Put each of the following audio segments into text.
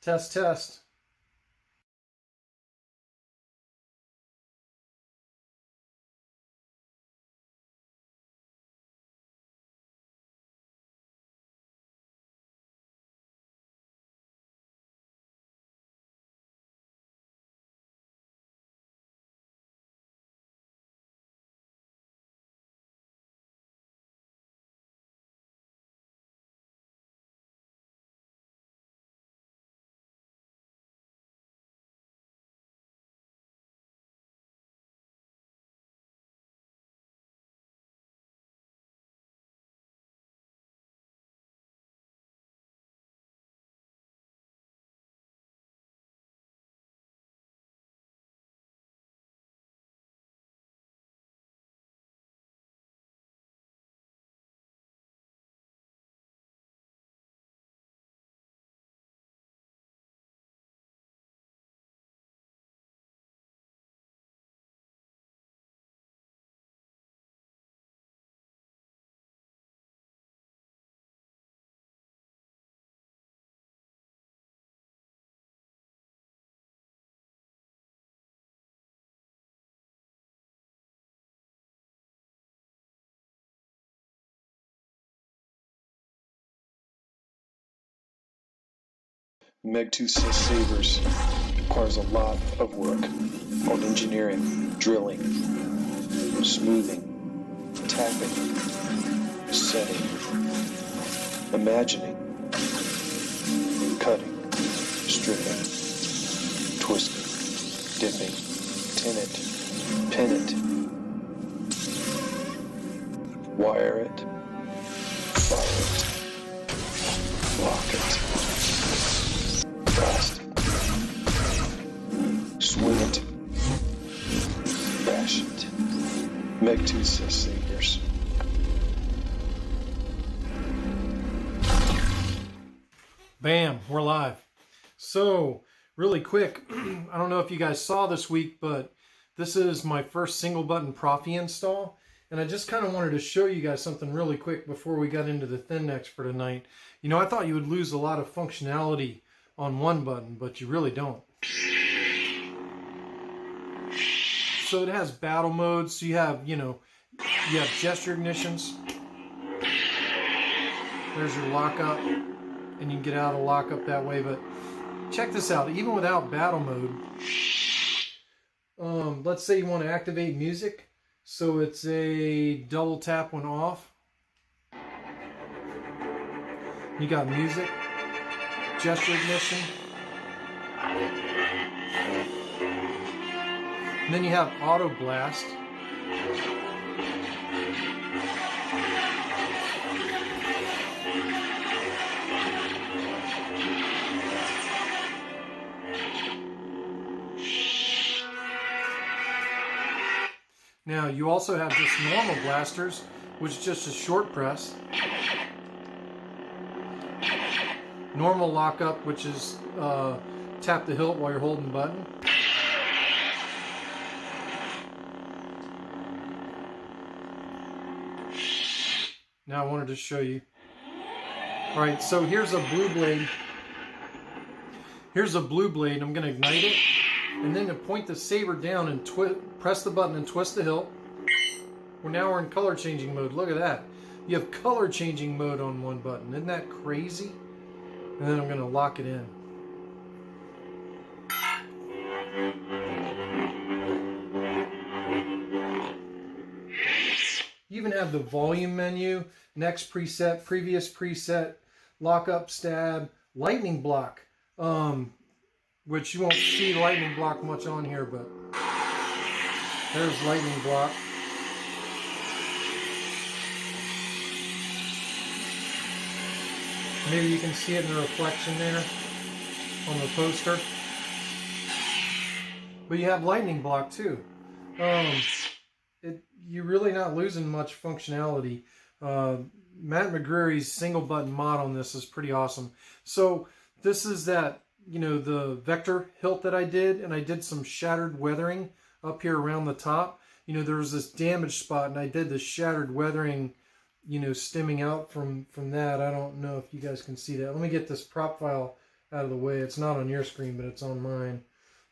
Test, test. Megtooth Sabers requires a lot of work on engineering, drilling, smoothing, tapping, setting, imagining, cutting, stripping, twisting, dipping, tin it, pin it, wire it, fire it, lock it, blast it, swing it, bash it. Megtooth Sabers. Bam, we're live. So, really quick, I don't know if you guys saw this week, but this is my first single button Profi install. And I just kind of wanted to show you guys something really quick before we got into the thin necks for tonight. You know, I thought you would lose a lot of functionality on one button, but you really don't. So it has battle modes. So you have, you have gesture ignitions. There's your lockup, and you can get out of lockup that way. But check this out. Even without battle mode, let's say you want to activate music. So it's a double tap when off. You got music, gesture ignition. And then you have auto blast. Now you also have just normal blasters, which is just a short press. Normal lockup, which is tap the hilt while you're holding the button. Now I wanted to show you. All right, so here's a blue blade. Here's a blue blade. I'm going to ignite it, and then to point the saber down and press the button and twist the hilt. Now we're in color changing mode. Look at that. You have color changing mode on one button. Isn't that crazy? And then I'm going to lock it in. You even have the volume menu, next preset, previous preset, lockup, stab, lightning block, which you won't see lightning block much on here, but there's lightning block. Maybe you can see it in the reflection there on the poster. But you have lightning block too. You're really not losing much functionality. Matt McGreary's single button mod on this is pretty awesome. So this is that, the vector hilt that I did, and I did some shattered weathering up here around the top. There was this damage spot, and I did the shattered weathering, stemming out from that. I don't know if you guys can see that. Let me get this prop file out of the way. It's not on your screen, but it's on mine.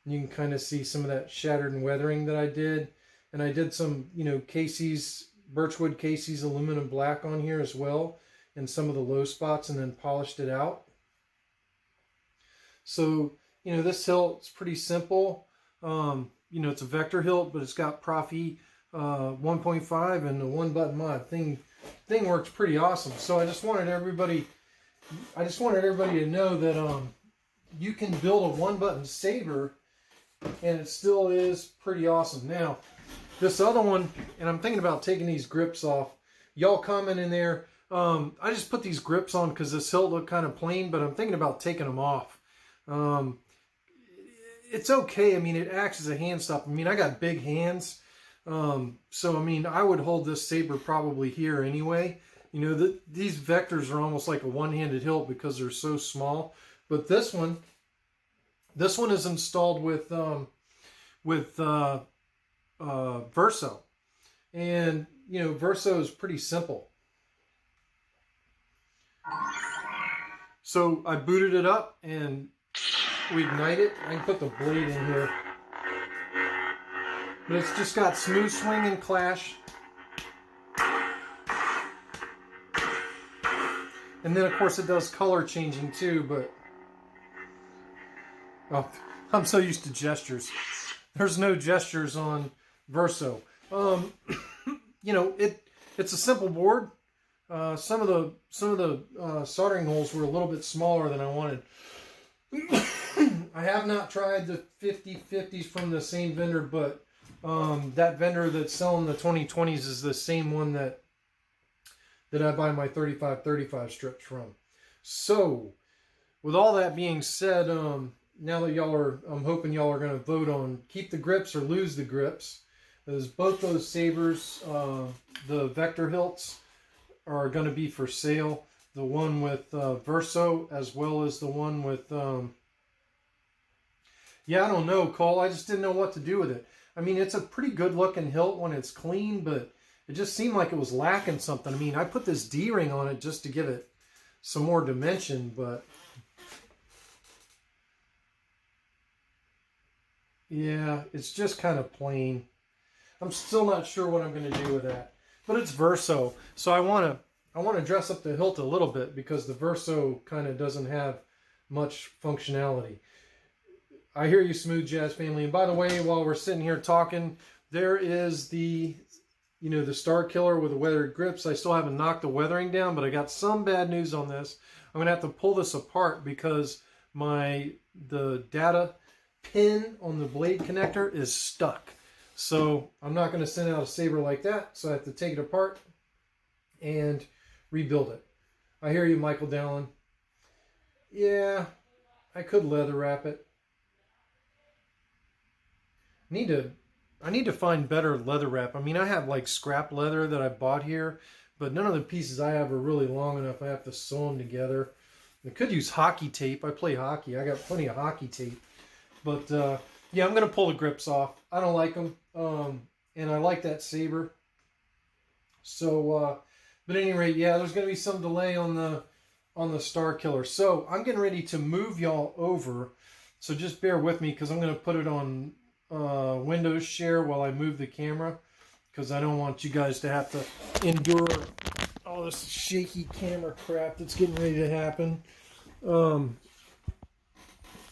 You can kind of see some of that shattered and weathering that I did. And I did some, you know, Casey's, Birchwood Casey's aluminum black on here as well, in some of the low spots, and then polished it out. So, you know, this hilt's pretty simple. You know, it's a vector hilt, but it's got Profi 1.5 and a one button mod. Thing works pretty awesome. So I just wanted everybody to know that you can build a one button saber and it still is pretty awesome. Now, this other one, and I'm thinking about taking these grips off. Y'all comment in there. I just put these grips on because this hilt looked kind of plain, but I'm thinking about taking them off. It's okay. I mean, it acts as a hand stop. I mean, I got big hands. So, I mean, I would hold this saber probably here anyway. You know, these vectors are almost like a one-handed hilt because they're so small. But this one is installed with Verso. And, you know, Verso is pretty simple. So I booted it up and we ignite it. I can put the blade in here. But it's just got smooth swing and clash. And then, of course, it does color changing too, but... Oh, I'm so used to gestures. There's no gestures on Verso. You know, it's a simple board. Some of the soldering holes were a little bit smaller than I wanted. I have not tried the 50/50s from the same vendor, but that vendor that's selling the 2020s is the same one that I buy my 35/35 strips from. So, with all that being said, now that I'm hoping y'all are going to vote on keep the grips or lose the grips. As both those sabers, the vector hilts, are going to be for sale. The one with Verso, as well as the one with... yeah, I don't know, Cole. I just didn't know what to do with it. I mean, it's a pretty good looking hilt when it's clean, but it just seemed like it was lacking something. I mean, I put this D-ring on it just to give it some more dimension, but... yeah, it's just kind of plain. I'm still not sure what I'm going to do with that. But it's Verso, so I want to dress up the hilt a little bit because the Verso kind of doesn't have much functionality. I hear you, Smooth Jazz family. And by the way, while we're sitting here talking, there is the Star Killer with the weathered grips. I still haven't knocked the weathering down, but I got some bad news on this. I'm going to have to pull this apart because the data pin on the blade connector is stuck. So I'm not going to send out a saber like that. So I have to take it apart and rebuild it. I hear you, Michael Dallin. Yeah, I could leather wrap it. I need to find better leather wrap. I mean, I have like scrap leather that I bought here, but none of the pieces I have are really long enough. I have to sew them together. I could use hockey tape. I play hockey. I got plenty of hockey tape. But yeah, I'm going to pull the grips off. I don't like them. And I like that saber. So, but at any rate, yeah, there's going to be some delay on the Star Killer. So I'm getting ready to move y'all over. So just bear with me because I'm going to put it on Windows share while I move the camera. Because I don't want you guys to have to endure all this shaky camera crap that's getting ready to happen.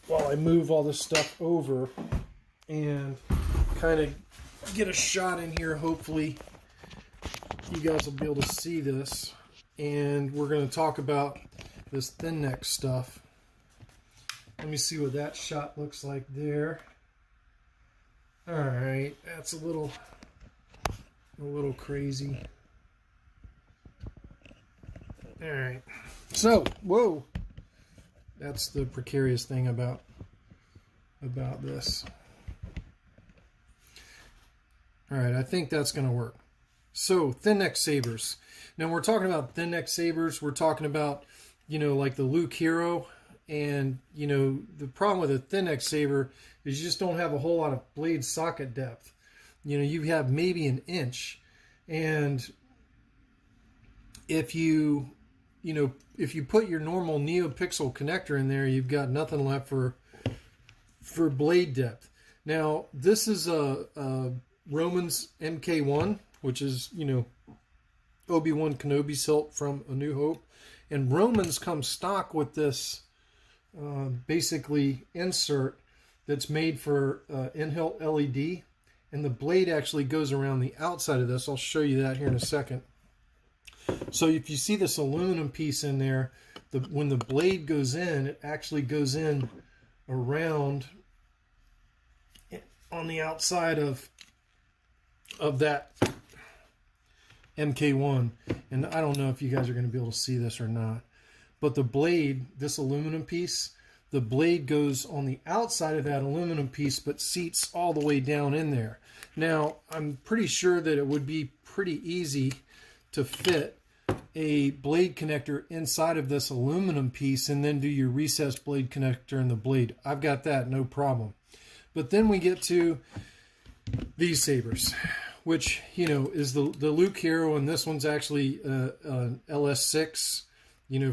While I move all this stuff over and kind of get a shot in here, hopefully you guys will be able to see this. And we're going to talk about this thin neck stuff. Let me see what that shot looks like there. All right, that's a little crazy. All right, so whoa. That's the precarious thing about this. All right, I think that's going to work. So, thin neck sabers. Now, we're talking about thin neck sabers. We're talking about, like the Luke Hero. And, the problem with a thin neck saber is you just don't have a whole lot of blade socket depth. You have maybe an inch. And if you if you put your normal NeoPixel connector in there, you've got nothing left for blade depth. Now, this is a Roman's MK1, which is, Obi-Wan Kenobi's hilt from A New Hope. And Romans come stock with this basically insert that's made for in-hilt LED. And the blade actually goes around the outside of this. I'll show you that here in a second. So if you see this aluminum piece in there, when the blade goes in, it actually goes in around on the outside of that MK1. And I don't know if you guys are going to be able to see this or not, but the blade, this aluminum piece, the blade goes on the outside of that aluminum piece but seats all the way down in there. Now, I'm pretty sure that it would be pretty easy to fit a blade connector inside of this aluminum piece and then do your recessed blade connector in the blade. I've got that, no problem. But then we get to these sabers, which, is the Luke Hero, and this one's actually an LS6,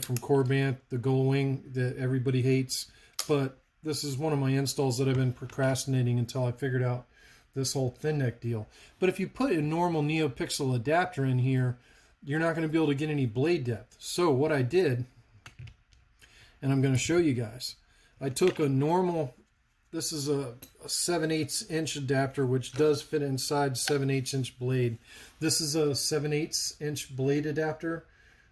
from Corbant, the Gullwing that everybody hates. But this is one of my installs that I've been procrastinating until I figured out this whole thin neck deal. But if you put a normal NeoPixel adapter in here, you're not going to be able to get any blade depth. So what I did, and I'm going to show you guys, I took a normal, this is a 7/8 inch adapter, which does fit inside 7/8 inch blade. This is a 7/8 inch blade adapter,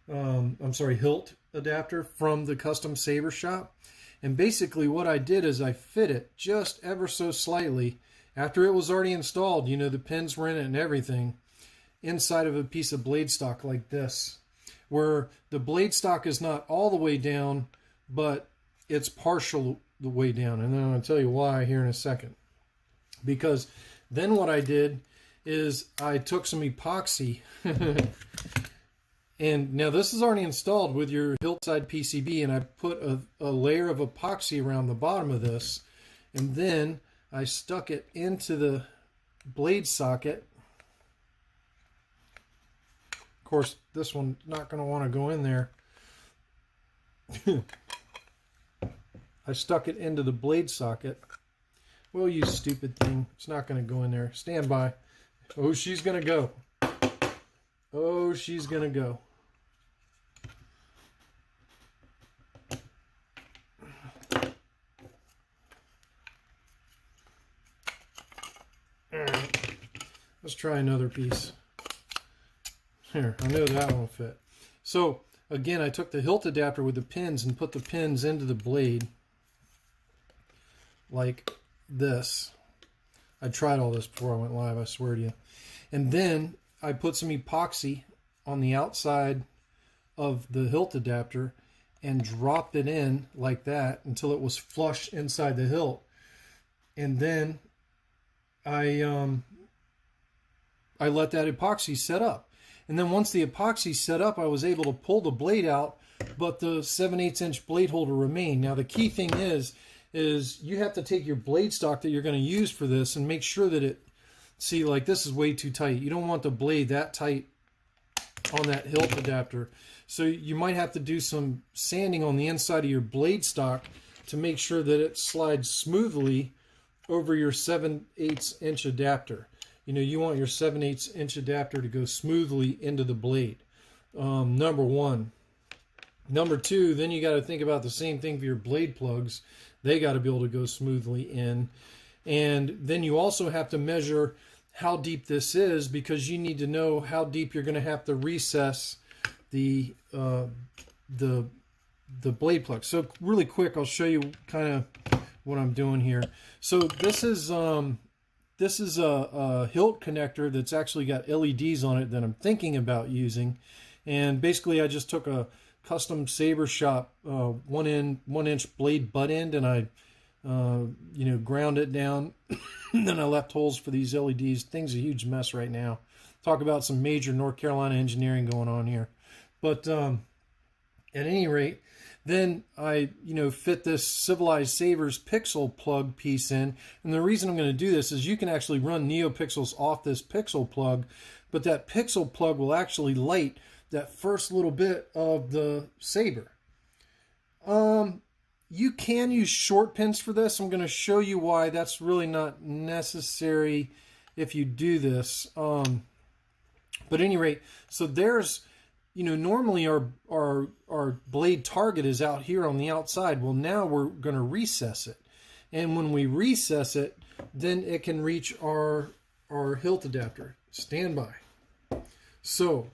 hilt adapter from the Custom Saber shop. And basically what I did is I fit it just ever so slightly after it was already installed. The pins were in it and everything, inside of a piece of blade stock like this, where the blade stock is not all the way down, but it's partial the way down. And then I'm going to tell you why here in a second. Because then what I did is I took some epoxy and now this is already installed with your hilt side PCB, and I put a layer of epoxy around the bottom of this, and then I stuck it into the blade socket. Of course, this one's not going to want to go in there. I stuck it into the blade socket. Well, you stupid thing. It's not going to go in there. Stand by. Oh, she's going to go. Oh, she's going to go. All right. Let's try another piece. Here, I know that won't fit. So, again, I took the hilt adapter with the pins and put the pins into the blade like this. I tried all this before I went live, I swear to you. And then I put some epoxy on the outside of the hilt adapter and dropped it in like that until it was flush inside the hilt. And then I let that epoxy set up. And then once the epoxy set up, I was able to pull the blade out, but the 7/8 inch blade holder remained. Now the key thing is you have to take your blade stock that you're going to use for this and make sure that it, see, like this is way too tight. You don't want the blade that tight on that hilt adapter. So you might have to do some sanding on the inside of your blade stock to make sure that it slides smoothly over your 7/8 inch adapter. You want your 7/8 inch adapter to go smoothly into the blade. Number one. Number two, then you got to think about the same thing for your blade plugs. They got to be able to go smoothly in. And then you also have to measure how deep this is, because you need to know how deep you're going to have to recess the blade plug. So really quick, I'll show you kind of what I'm doing here. So this is a hilt connector that's actually got LEDs on it that I'm thinking about using. And basically I just took a custom Saber shop 1 inch blade butt end, and I ground it down. And then I left holes for these LEDs. Thing's a huge mess right now. Talk about some major North Carolina engineering going on here. But at any rate, then I fit this Civilized Sabers pixel plug piece in. And the reason I'm going to do this is you can actually run NeoPixels off this pixel plug, but that pixel plug will actually light that first little bit of the Saber. You can use short pins for this. I'm going to show you why that's really not necessary if you do this. But at any rate, so there's, normally our blade target is out here on the outside. Well, now we're going to recess it. And when we recess it, then it can reach our hilt adapter. Stand by. So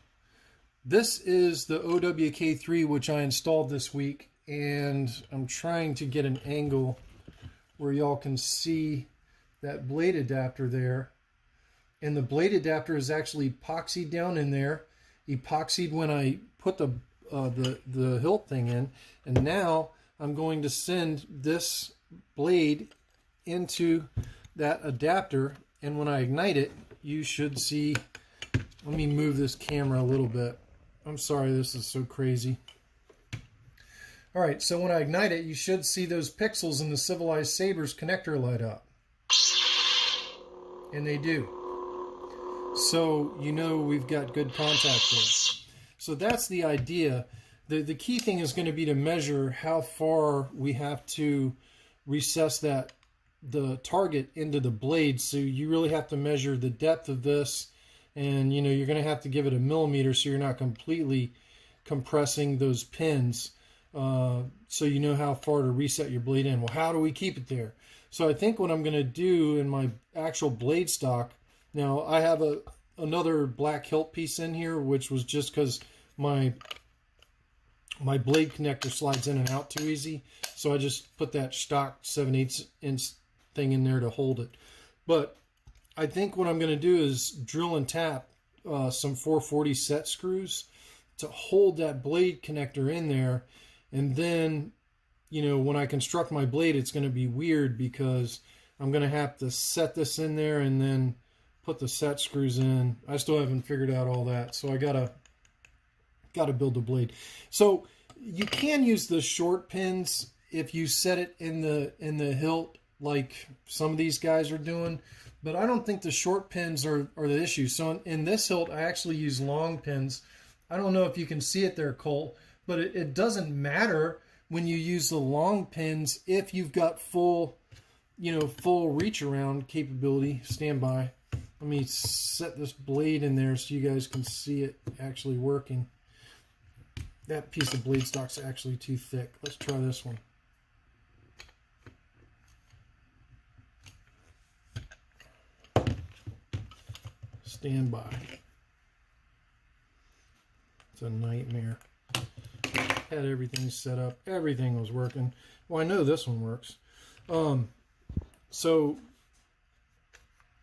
this is the OWK3, which I installed this week. And I'm trying to get an angle where y'all can see that blade adapter there. And the blade adapter is actually epoxied down in there. Epoxied when I put the hilt thing in. And now I'm going to send this blade into that adapter. And when I ignite it, you should see... Let me move this camera a little bit. I'm sorry, this is so crazy. All right, so when I ignite it, you should see those pixels in the Civilized Sabers connector light up. And they do. So we've got good contact there. So that's the idea. The key thing is going to be to measure how far we have to recess the target into the blade. So you really have to measure the depth of this. And, you're going to have to give it a millimeter so you're not completely compressing those pins. So you know how far to reset your blade in. Well, how do we keep it there? So I think what I'm going to do in my actual blade stock, now I have another black hilt piece in here, which was just because my blade connector slides in and out too easy. So I just put that stock 7/8 inch thing in there to hold it. But I think what I'm going to do is drill and tap some 440 set screws to hold that blade connector in there. And then, when I construct my blade, it's going to be weird because I'm going to have to set this in there and then put the set screws in. I still haven't figured out all that, so I gotta build the blade. So you can use the short pins if you set it in the hilt like some of these guys are doing, but I don't think the short pins are the issue. So in this hilt, I actually use long pins. I don't know if you can see it there, Cole. But it doesn't matter when you use the long pins if you've got full reach around capability. Stand by. Let me set this blade in there so you guys can see it actually working. That piece of blade stock's actually too thick. Let's try this one. Stand by. It's a nightmare. Had everything set up. Everything was working. Well, I know this one works. So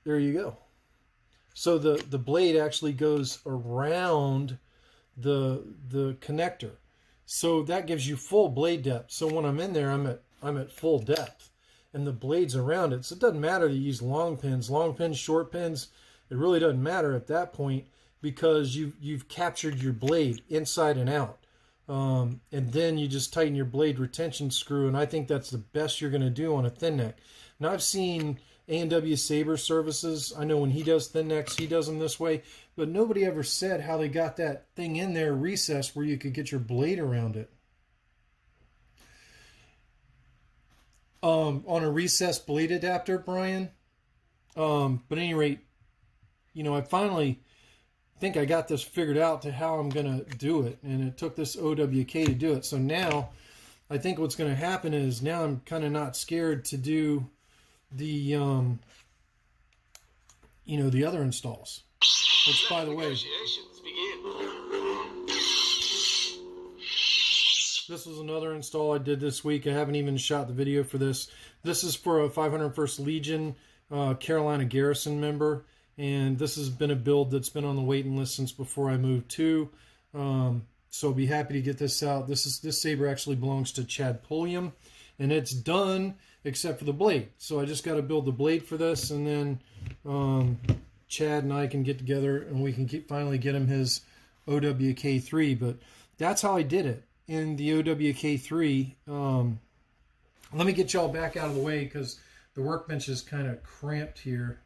there you go. So the blade actually goes around the connector. So that gives you full blade depth. So when I'm in there, I'm at full depth. And the blade's around it. So it doesn't matter to use long pins, short pins. It really doesn't matter at that point because you've captured your blade inside and out. And then you just tighten your blade retention screw, and I think that's the best you're going to do on a thin neck. Now, I've seen A&W Saber services. I know when he does thin necks, he does them this way, but nobody ever said how they got that thing in there recessed where you could get your blade around it. On a recessed blade adapter, Brian. But at any rate, I finally think I got this figured out to how I'm going to do it. And it took this OWK to do it. So now I think what's going to happen is now I'm kind of not scared to do the, the other installs. Which, by the way, this was another install I did this week. I haven't even shot the video for this. This is for a 501st Legion Carolina Garrison member. And this has been a build that's been on the waiting list since before I moved too. So I'll be happy to get this out. This saber actually belongs to Chad Pulliam, and it's done except for the blade. So I just got to build the blade for this, and then Chad and I can get together and we can finally get him his OWK3. But that's how I did it in the OWK3. Let me get y'all back out of the way because the workbench is kind of cramped here.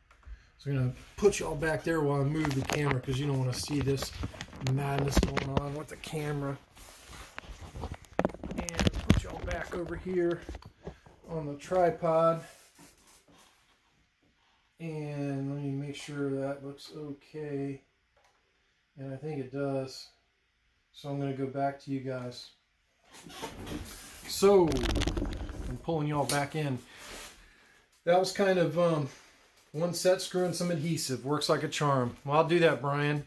So I'm going to put y'all back there while I move the camera because you don't want to see this madness going on with the camera. And put y'all back over here on the tripod. And let me make sure that looks okay. And I think it does. So I'm going to go back to you guys. So, I'm pulling y'all back in. That was kind of one set screw and some adhesive. Works like a charm. Well, I'll do that, Brian.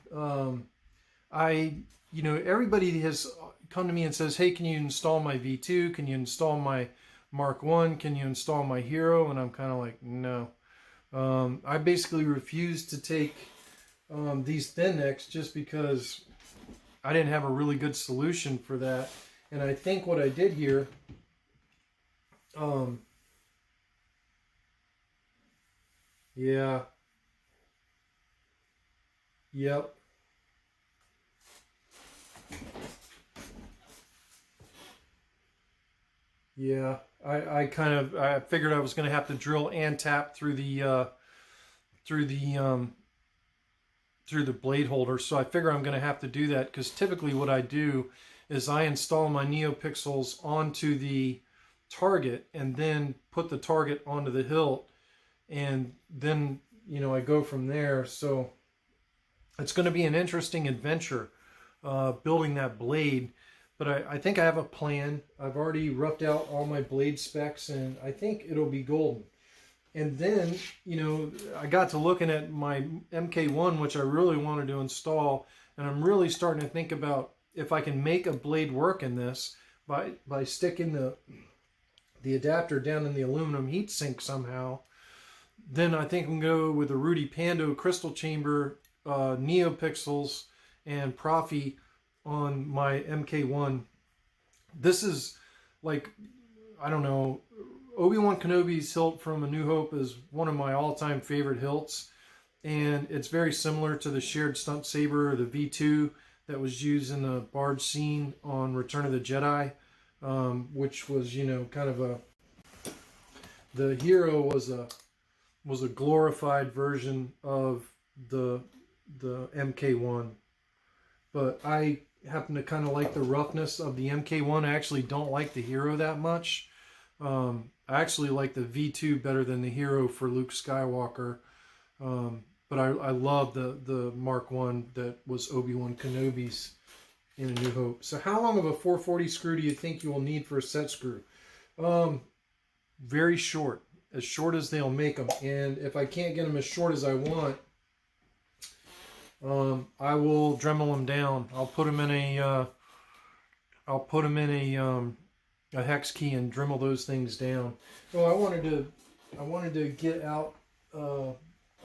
Everybody has come to me and says, hey, can you install my V2? Can you install my Mark 1? Can you install my Hero? And I'm kind of like, no. I basically refused to take these thin necks just because I didn't have a really good solution for that. And I think what I did here, yeah, yep. Yeah, I figured I was going to have to drill and tap through the blade holder, so I figure I'm going to have to do that, because typically what I do is I install my NeoPixels onto the target and then put the target onto the hilt, and then I go from there. So it's going to be an interesting adventure building that blade. But I think I have a plan. I've already roughed out all my blade specs, and I think it'll be golden. And then, I got to looking at my MK1, which I really wanted to install, and I'm really starting to think about if I can make a blade work in this by sticking the adapter down in the aluminum heatsink somehow. Then I think I'm going to go with the Rudy Pando crystal chamber, NeoPixels, and Profi on my MK1. This is like, I don't know, Obi-Wan Kenobi's hilt from A New Hope is one of my all-time favorite hilts, and it's very similar to the shared stunt saber, the V2 that was used in the barge scene on Return of the Jedi, which was kind of the Hero was a glorified version of the MK1. But I happen to kind of like the roughness of the MK1. I actually don't like the Hero that much. I actually like the V2 better than the Hero for Luke Skywalker. But I love the Mark 1 that was Obi-Wan Kenobi's in A New Hope. So how long of a 440 screw do you think you will need for a set screw? Very short. As short as they'll make them. And if I can't get them as short as I want, I will Dremel them down. I'll put them in a hex key and Dremel those things down. Well, I wanted to get out. I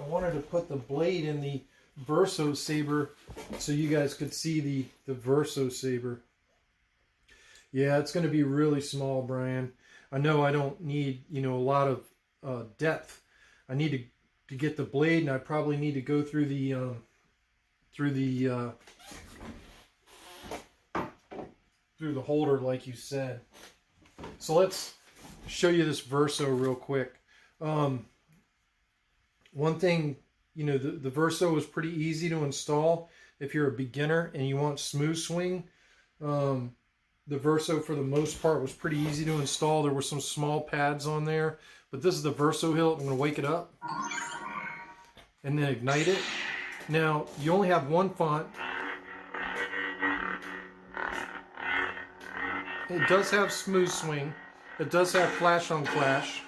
wanted to put the blade in the Verso Saber so you guys could see the Verso Saber. Yeah, it's going to be really small, Brian. I know I don't need a lot of depth. I need to get the blade, and I probably need to go through the holder like you said. So let's show you this Verso real quick. One thing, the Verso was pretty easy to install if you're a beginner and you want smooth swing. The Verso, for the most part, was pretty easy to install. There were some small pads on there, but this is the Verso hilt. I'm going to wake it up and then ignite it. Now, you only have one font. It does have smooth swing. It does have flash on flash.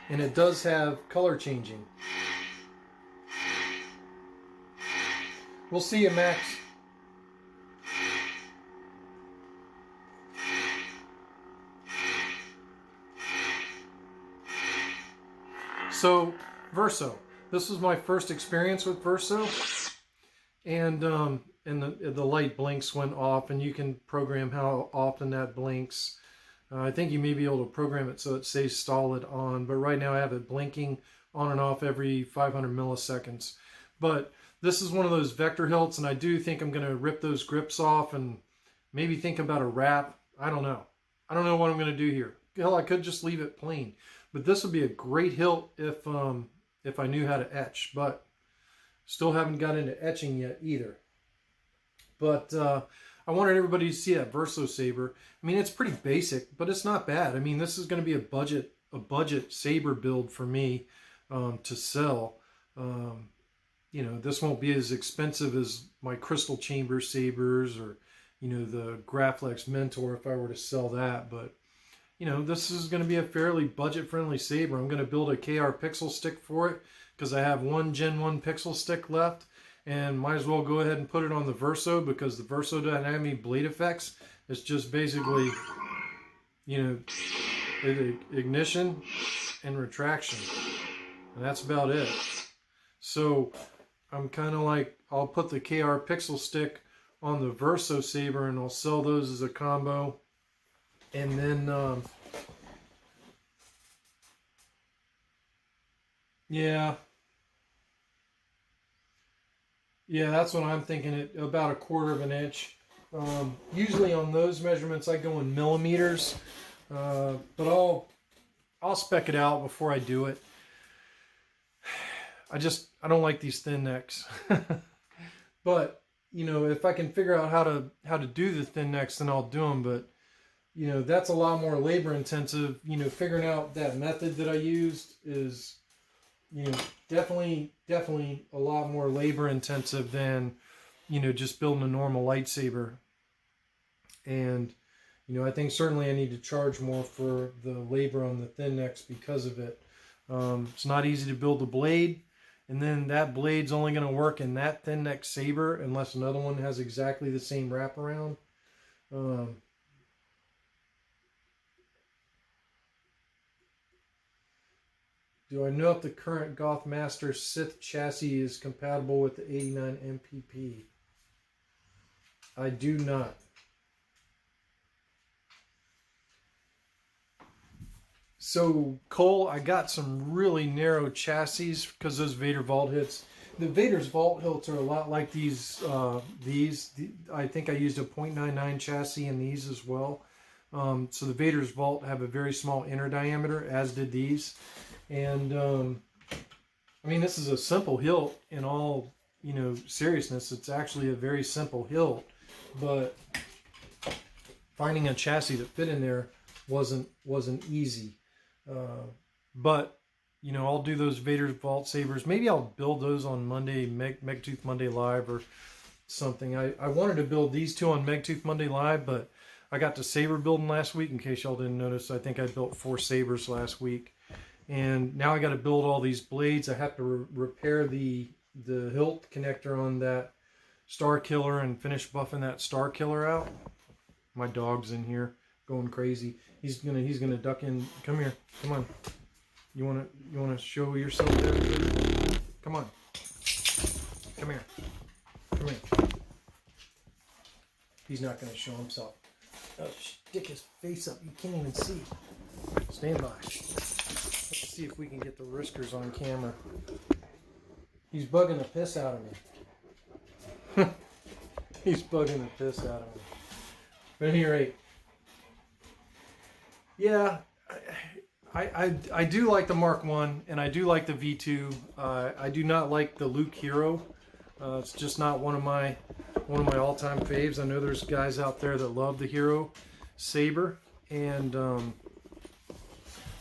And it does have color changing. We'll see you, Max. So, Verso. This was my first experience with Verso. And the light blinks went off, and you can program how often that blinks. I think you may be able to program it so it stays solid on, but right now I have it blinking on and off every 500 milliseconds. But this is one of those vector hilts, and I do think I'm going to rip those grips off and maybe think about a wrap. I don't know. I don't know what I'm going to do here. Hell, I could just leave it plain. But this would be a great hilt if I knew how to etch. But Still haven't got into etching yet either. But I wanted everybody to see that Verso saber. I mean, it's pretty basic, but it's not bad. I mean, this is going to be a budget saber build for me to sell. You know, this won't be as expensive as my Crystal Chamber sabers or, you know, the Graflex Mentor if I were to sell that. But, you know, this is going to be a fairly budget-friendly saber. I'm going to build a KR pixel stick for it because I have one Gen 1 pixel stick left. And might as well go ahead and put it on the Verso because the Verso doesn't have any blade effects. It's just basically, you know, ignition and retraction. And that's about it. So I'm kind of like, I'll put the KR pixel stick on the Verso saber and I'll sell those as a combo. And then, yeah, that's what I'm thinking, at about 1/4 of an inch. Usually on those measurements I go in millimeters, but I'll spec it out before I do it. I don't like these thin necks. But, you know, if I can figure out how to do the thin necks, then I'll do them. But, you know, that's a lot more labor intensive. You know, figuring out that method that I used is, you know, definitely a lot more labor intensive than, you know, just building a normal lightsaber. And, you know, I think certainly I need to charge more for the labor on the thin necks because of it. It's not easy to build a blade, and then that blade's only going to work in that thin neck saber unless another one has exactly the same wraparound. Do I know if the current Goth Master Sith chassis is compatible with the 89 MPP? I do not. So, Cole, I got some really narrow chassis because those Vader Vault hits. The Vader's Vault hilts are a lot like these. I think I used a .99 chassis in these as well. So the Vader's Vault have a very small inner diameter, as did these. And, I mean, this is a simple hilt in all, you know, seriousness. It's actually a very simple hilt, but finding a chassis that fit in there wasn't easy. But, you know, I'll do those Vader's Vault sabers. Maybe I'll build those on Monday, Megtooth Monday Live or something. I wanted to build these two on Megtooth Monday Live, but I got to saber building last week. In case y'all didn't notice, I think I built 4 sabers last week. And now I got to build all these blades. I have to repair the hilt connector on that Star Killer and finish buffing that Star Killer out. My dog's in here going crazy. He's gonna duck in. Come here. Come on. You wanna show yourself there? Come on. Come here. Come here. He's not gonna show himself. Oh, stick his face up. You can't even see. Stand by. Let's see if we can get the Riskers on camera. He's bugging the piss out of me. He's bugging the piss out of me. But at any rate, yeah, I do like the Mark 1 and I do like the V2. I do not like the Luke Hero. It's just not one of my all-time faves. I know there's guys out there that love the Hero saber, and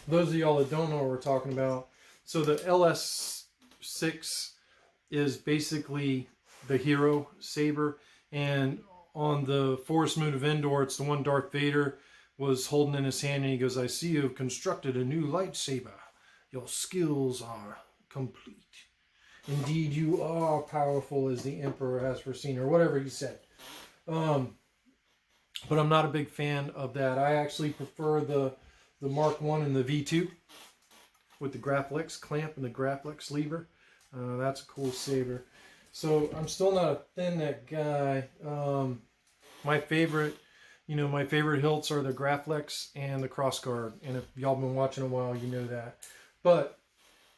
those of y'all that don't know what we're talking about, so the LS6 is basically the Hero saber, and on the Forest Moon of Endor, it's the one Darth Vader was holding in his hand, and he goes, "I see you have constructed a new lightsaber. Your skills are complete. Indeed, you are powerful as the Emperor has foreseen," or whatever he said. But I'm not a big fan of that. I actually prefer the Mark 1 and the V2 with the Graflex clamp and the Graflex lever. That's a cool saber. So I'm still not a thin neck guy. My favorite hilts are the Graflex and the Crossguard. And if y'all been watching a while, you know that. But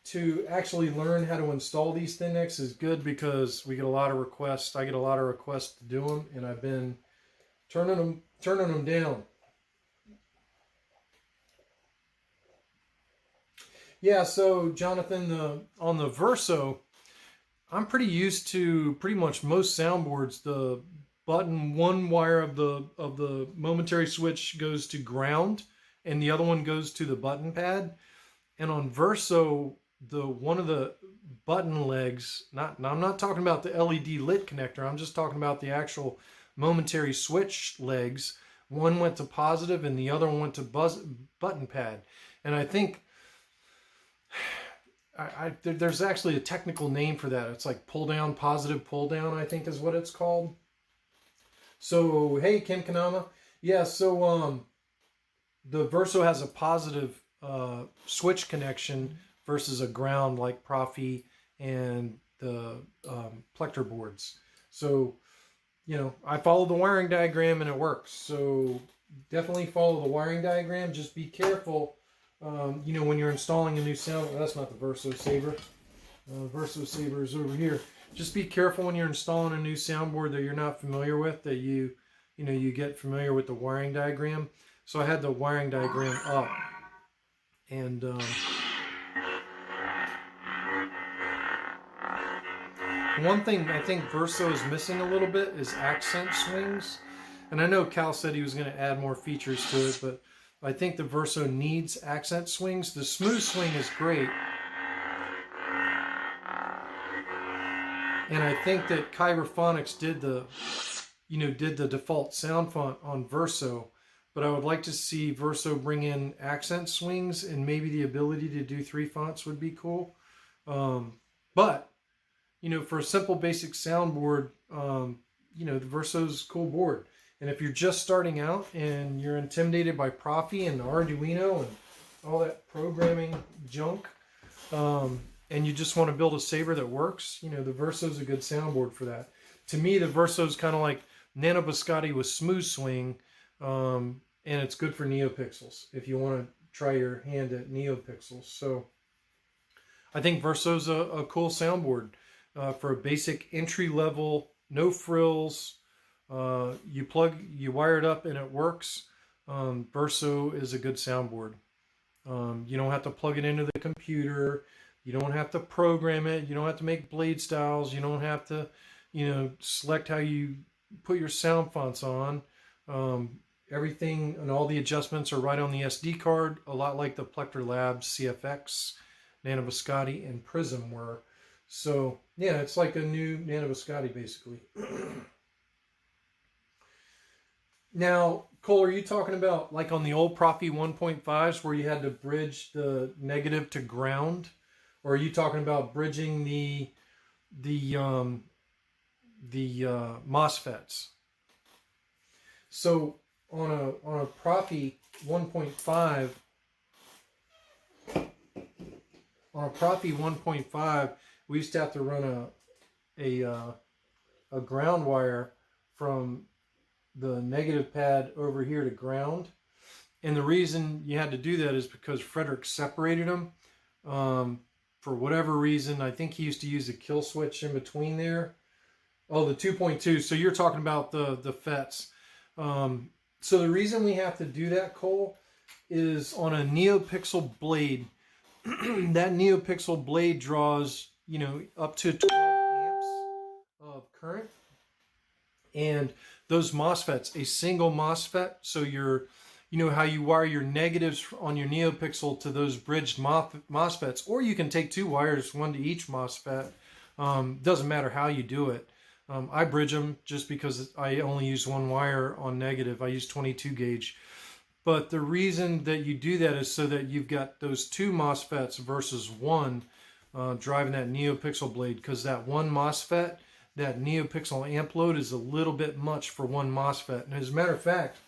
to actually learn how to install these thin necks is good because we get a lot of requests. I get a lot of requests to do them, and I've been turning them down. Yeah, so Jonathan, on the Verso, I'm pretty used to pretty much most soundboards. The button, one wire of the momentary switch goes to ground, and the other one goes to the button pad. And on Verso, the one of the button legs, I'm not talking about the LED lit connector. I'm just talking about the actual momentary switch legs. One went to positive, and the other one went to button pad. And I think there's actually a technical name for that. It's like pull down, positive pull down, I think is what it's called. So, hey, Kim Kanama. Yeah, so the Verso has a positive switch connection versus a ground like Profi and the Plector boards. So, you know, I follow the wiring diagram and it works. So definitely follow the wiring diagram. Just be careful, you know, when you're installing a new sound. That's not the Verso Saber. Verso Saber is over here. Just be careful when you're installing a new soundboard that you're not familiar with, that you get familiar with the wiring diagram. So I had the wiring diagram up. And one thing I think Verso is missing a little bit is accent swings. And I know Cal said he was going to add more features to it, but I think the Verso needs accent swings. The smooth swing is great. And I think that Kyberphonics did the default sound font on Verso. But I would like to see Verso bring in accent swings, and maybe the ability to do 3 fonts would be cool. But, you know, for a simple basic soundboard, you know, the Verso's a cool board. And if you're just starting out and you're intimidated by Profi and Arduino and all that programming junk, and you just want to build a Saber that works, you know, the Verso's a good soundboard for that. To me, the Verso's kind of like Nano Biscotti with smooth swing. And it's good for NeoPixels if you want to try your hand at NeoPixels. So I think Verso's a cool soundboard for a basic entry level, no frills. You wire it up and it works. Verso is a good soundboard. You don't have to plug it into the computer. You don't have to program it. You don't have to make blade styles. You don't have to, you know, select how you put your sound fonts on. Everything and all the adjustments are right on the SD card, a lot like the Plector Labs CFX, Nano Biscotti, and Prism were. So, yeah, it's like a new Nano Biscotti, basically. Now, Cole, are you talking about like on the old Profi 1.5s where you had to bridge the negative to ground? Or are you talking about bridging the MOSFETs? So on a Profi 1.5, we used to have to run a ground wire from the negative pad over here to ground. And the reason you had to do that is because Frederick separated them. For whatever reason, I think he used to use a kill switch in between there. Oh, the 2.2. So you're talking about the FETs. So the reason we have to do that, Cole, is on a NeoPixel blade. That NeoPixel blade draws, you know, up to 12 amps of current. And those MOSFETs, a single MOSFET, so you know how you wire your negatives on your NeoPixel to those bridged MOSFETs, or you can take 2 wires, one to each MOSFET. Doesn't matter how you do it. I bridge them just because I only use 1 wire on negative. I use 22 gauge. But the reason that you do that is so that you've got those 2 MOSFETs versus 1 driving that NeoPixel blade, because that 1 MOSFET, that NeoPixel amp load is a little bit much for 1 MOSFET. And as a matter of fact,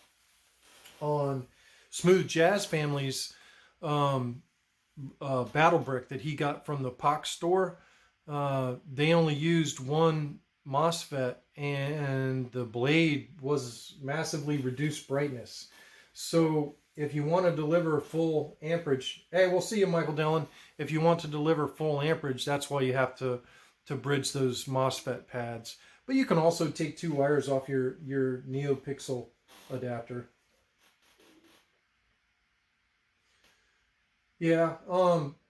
on Smooth Jazz Family's Battle Brick that he got from the POC store, they only used 1 MOSFET and the blade was massively reduced brightness. So if you want to deliver full amperage, hey, we'll see you, Michael Dillon. If you want to deliver full amperage, that's why you have to bridge those MOSFET pads. But you can also take 2 wires off your NeoPixel adapter. Yeah,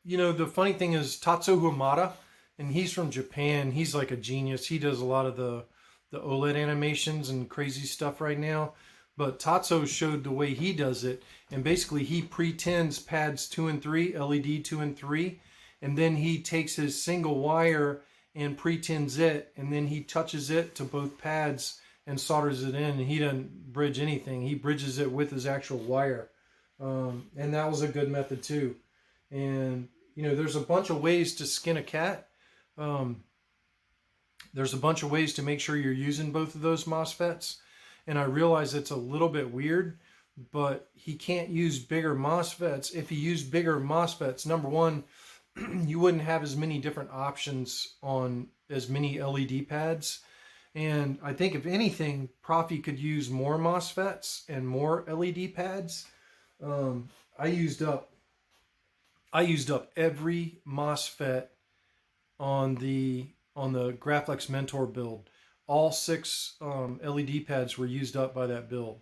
you know, the funny thing is Tatsuo Hamada, and he's from Japan. He's like a genius. He does a lot of the OLED animations and crazy stuff right now. But Tatso showed the way he does it, and basically he pretends pads 2 and 3, LED 2 and 3, and then he takes his single wire and pretends it, and then he touches it to both pads and solders it in, and he doesn't bridge anything. He bridges it with his actual wire. And that was a good method too. And, you know, there's a bunch of ways to skin a cat. There's a bunch of ways to make sure you're using both of those MOSFETs. And I realize it's a little bit weird, but he can't use bigger MOSFETs. If he used bigger MOSFETs, number one, you wouldn't have as many different options on as many LED pads. And I think if anything, Profi could use more MOSFETs and more LED pads. I used up every MOSFET on the Graflex Mentor build. All 6 LED pads were used up by that build,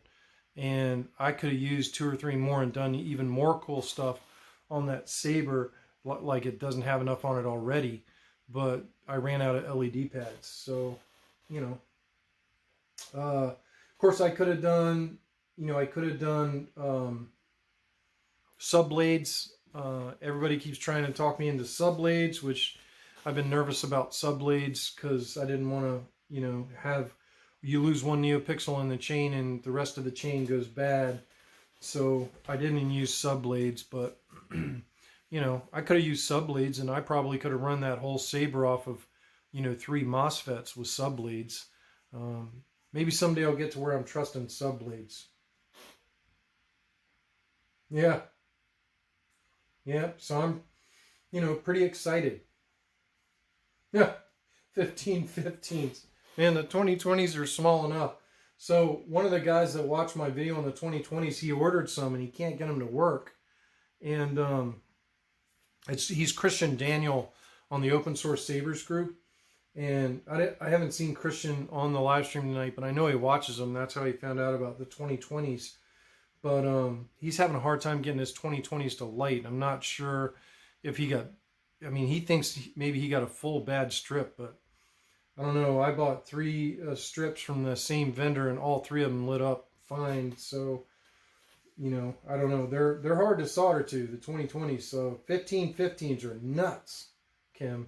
and I could have used 2 or 3 more and done even more cool stuff on that Saber. Like it doesn't have enough on it already, but I ran out of LED pads. So, you know, of course I could have done, sub blades. Everybody keeps trying to talk me into sub blades, which I've been nervous about sub blades because I didn't want to, you know, have you lose one neopixel in the chain and the rest of the chain goes bad. So I didn't use sub blades, but you know, I could have used sub blades, and I probably could have run that whole Saber off of, you know, 3 MOSFETs with sub blades. Maybe someday I'll get to where I'm trusting sub blades. Yeah. Yeah, so I'm, you know, pretty excited. Yeah, 15/15s. Man, the 2020s are small enough. So one of the guys that watched my video on the 2020s, he ordered some and he can't get them to work. And he's Christian Daniel on the Open Source Sabers group. And I haven't seen Christian on the live stream tonight, but I know he watches them. That's how he found out about the 2020s. But he's having a hard time getting his 2020s to light. I'm not sure if he got, I mean, he thinks maybe he got a full bad strip, but I don't know. I bought 3 strips from the same vendor, and all 3 of them lit up fine. So, you know, I don't know. They're hard to solder to, the 2020s. So 15/15s are nuts, Kim.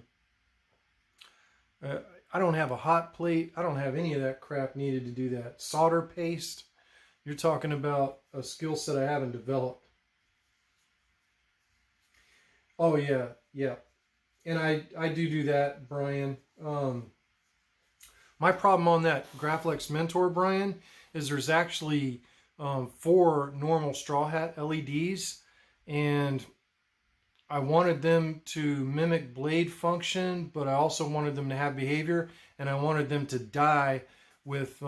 I don't have a hot plate. I don't have any of that crap needed to do that. Solder paste. You're talking about a skill set I haven't developed. Oh yeah, yeah. And I do that, Brian. My problem on that Graflex Mentor, Brian, is there's actually 4 normal straw hat LEDs, and I wanted them to mimic blade function, but I also wanted them to have behavior, and I wanted them to die with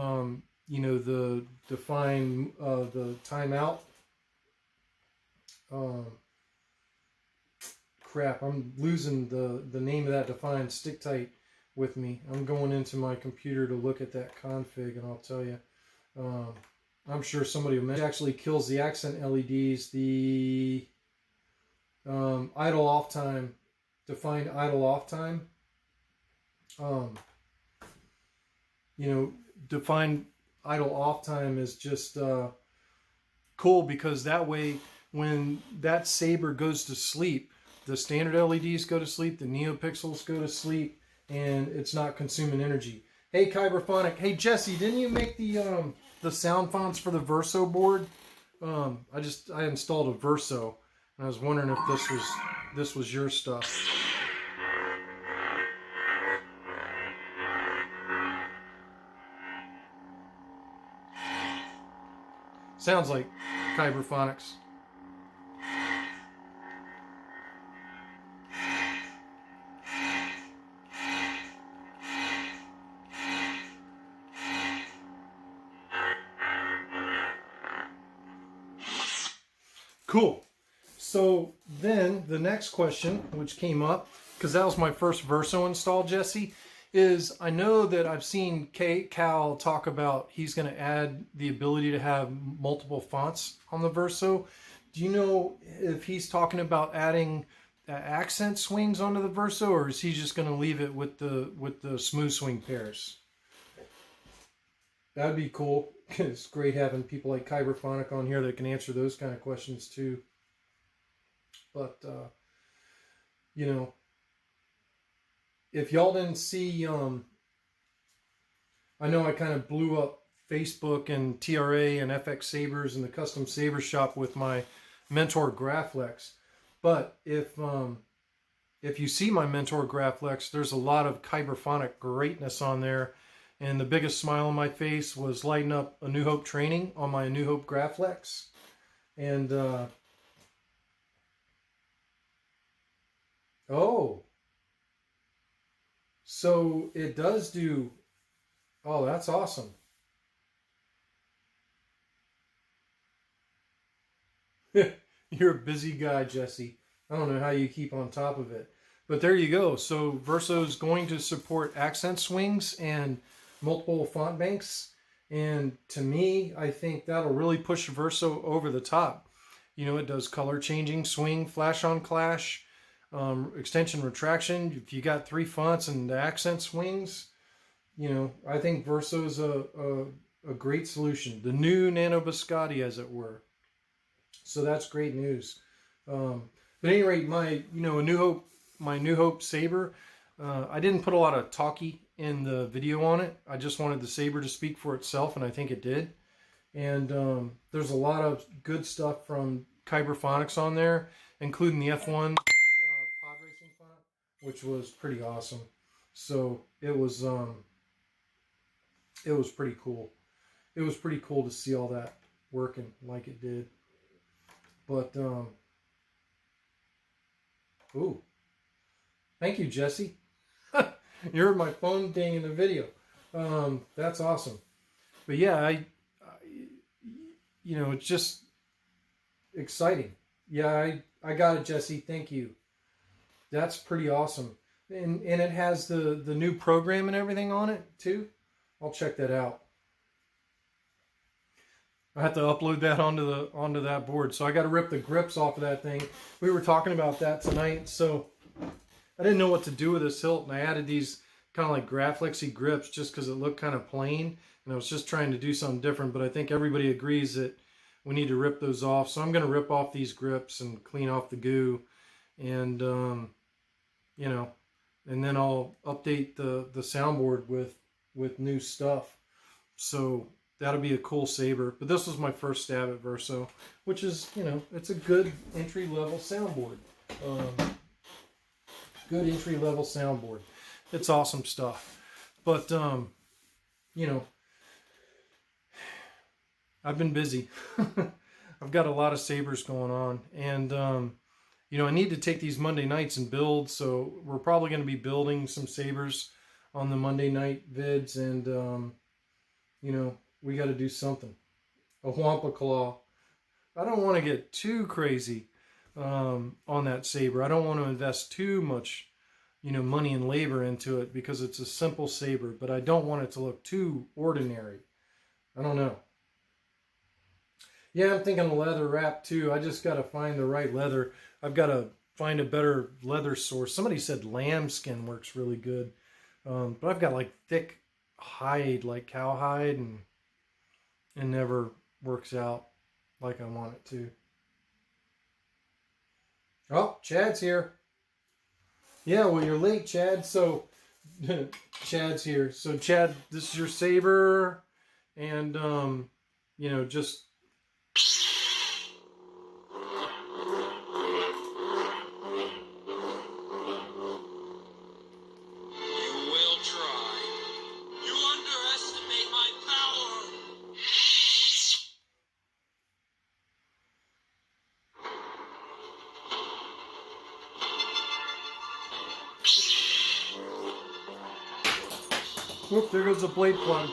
you know, the define the timeout. Crap, I'm losing the name of that define. Stick tight with me. I'm going into my computer to look at that config, and I'll tell you. I'm sure somebody will mention. It actually kills the accent LEDs. The idle off time, defined idle off time. You know, defined idle off time is just cool, because that way when that Saber goes to sleep, the standard LEDs go to sleep, the NeoPixels go to sleep, and it's not consuming energy. Hey, Kyberphonic. Hey, Jesse, didn't you make the sound fonts for the Verso board? I installed a Verso, and I was wondering if this was your stuff. Sounds like Kyberphonics. Cool. So then the next question, which came up, because that was my first Verso install, Jesse, is I know that I've seen Cal talk about he's going to add the ability to have multiple fonts on the Verso. Do you know if he's talking about adding accent swings onto the Verso, or is he just going to leave it with the smooth swing pairs? That'd be cool. It's great having people like Kyberphonic on here that can answer those kind of questions too. But you know, if y'all didn't see, I know I kind of blew up Facebook and TRA and FX Sabers and the Custom Saber Shop with my Mentor Graflex. But if you see my Mentor Graflex, there's a lot of Kyberphonic greatness on there. And the biggest smile on my face was lighting up A New Hope training on my A New Hope Graflex. And, oh, so it does do, oh, that's awesome. You're a busy guy, Jesse. I don't know how you keep on top of it. But there you go. So Verso's going to support accent swings and multiple font banks. And to me, I think that'll really push Verso over the top. You know, it does color changing, swing, flash on clash, extension retraction. If you got 3 fonts and the accent swings, you know, I think Verso's a great solution. The new Nano Biscotti, as it were. So that's great news. But at any rate, my New Hope Saber, I didn't put a lot of talkie in the video on it. I just wanted the Saber to speak for itself, and I think it did. And there's a lot of good stuff from Kyberphonics on there, including the F1 pod racing font, which was pretty awesome. So it was pretty cool. It was pretty cool to see all that working like it did. But ooh, thank you, Jesse. You heard my phone ding in the video. That's awesome. But yeah, I you know, it's just exciting. Yeah, I got it, Jesse. Thank you. That's pretty awesome. And it has the new program and everything on it too. I'll check that out. I have to upload that onto that board. So I got to rip the grips off of that thing. We were talking about that tonight. So I didn't know what to do with this hilt, and I added these kind of like Graflexy grips just because it looked kind of plain, and I was just trying to do something different. But I think everybody agrees that we need to rip those off. So I'm going to rip off these grips and clean off the goo, and you know, and then I'll update the soundboard with new stuff. So that'll be a cool Saber. But this was my first stab at Verso, which is, you know, it's a good entry-level soundboard. Good entry-level soundboard. It's awesome stuff. But, you know, I've been busy. I've got a lot of Sabers going on. And, you know, I need to take these Monday nights and build. So we're probably going to be building some Sabers on the Monday night vids. And, you know, we got to do something. A Wampa Claw. I don't want to get too crazy on that Saber. I don't want to invest too much, you know, money and labor into it because it's a simple Saber, but I don't want it to look too ordinary. I don't know. Yeah, I'm thinking leather wrap too. I just got to find the right leather. I've got to find a better leather source. Somebody said lambskin works really good. But I've got like thick hide, like cowhide, and it never works out like I want it to. Oh, Chad's here. Yeah, well, you're late, Chad. So, Chad's here. So, Chad, this is your Saber. And, you know, just... Whoop, there goes the blade plug.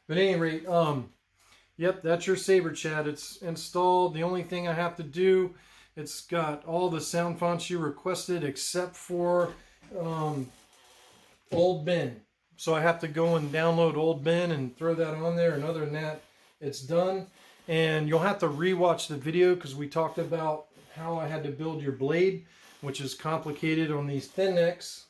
But at any rate, yep, that's your Saber, Chad. It's installed. The only thing I have to do It's got all the sound fonts you requested except for Old Ben. So I have to go and download Old Ben and throw that on there. And other than that, it's done. And you'll have to rewatch the video because we talked about how I had to build your blade, which is complicated on these thin necks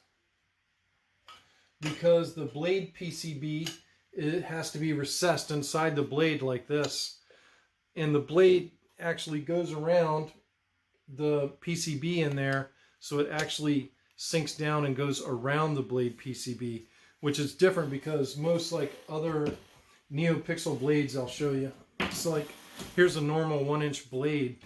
because the blade PCB, it has to be recessed inside the blade like this. And the blade actually goes around the PCB in there, so it actually sinks down and goes around the blade PCB, which is different because most like other NeoPixel blades, I'll show you. It's like, here's a normal 1-inch blade,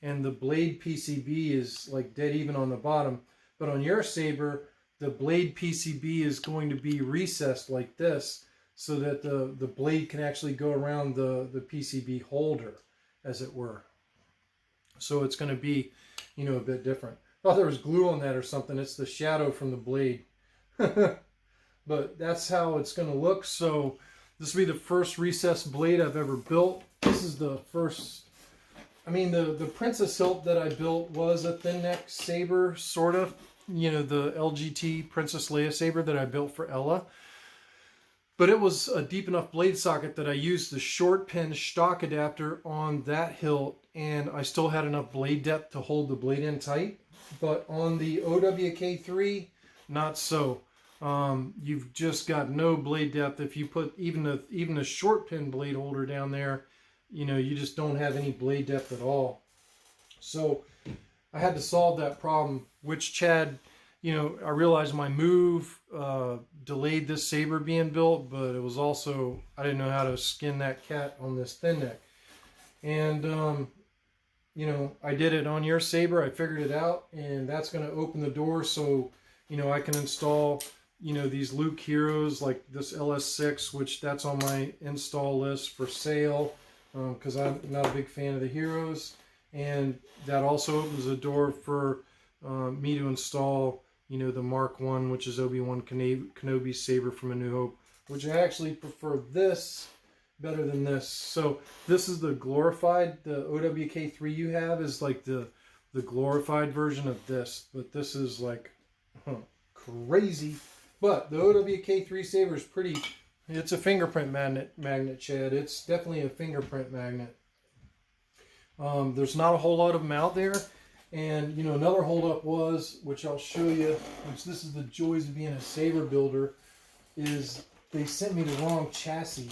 and the blade PCB is like dead even on the bottom. But on your Saber, the blade PCB is going to be recessed like this, so that the blade can actually go around the PCB holder, as it were. So it's going to be, you know, a bit different. I thought there was glue on that or something. It's the shadow from the blade. But that's how it's going to look. So this will be the first recessed blade I've ever built. This is the first, I mean, the Princess Hilt that I built was a thin neck saber, sort of. You know, the LGT Princess Leia saber that I built for Ella. But it was a deep enough blade socket that I used the short pin stock adapter on that hilt, and I still had enough blade depth to hold the blade in tight. But on the OWK3, not so. You've just got no blade depth. If you put even a short pin blade holder down there, you know, you just don't have any blade depth at all. So I had to solve that problem, which Chad, you know, I realized my move delayed this saber being built, but it was also, I didn't know how to skin that cat on this thin neck. And, you know, I did it on your saber. I figured it out, and that's going to open the door so, you know, I can install, you know, these Luke Heroes like this LS6, which that's on my install list for sale because I'm not a big fan of the Heroes. And that also opens the door for me to install, you know, the Mark 1, which is Obi-Wan Kenobi's saber from A New Hope, which I actually prefer this better than this. So this is the glorified, the OWK3 you have is like the glorified version of this, but this is like crazy. But the OWK3 saber is pretty, it's a fingerprint magnet, Chad. It's definitely a fingerprint magnet. There's not a whole lot of them out there. And, you know, another holdup was, which I'll show you, which this is the joys of being a saber builder, is they sent me the wrong chassis.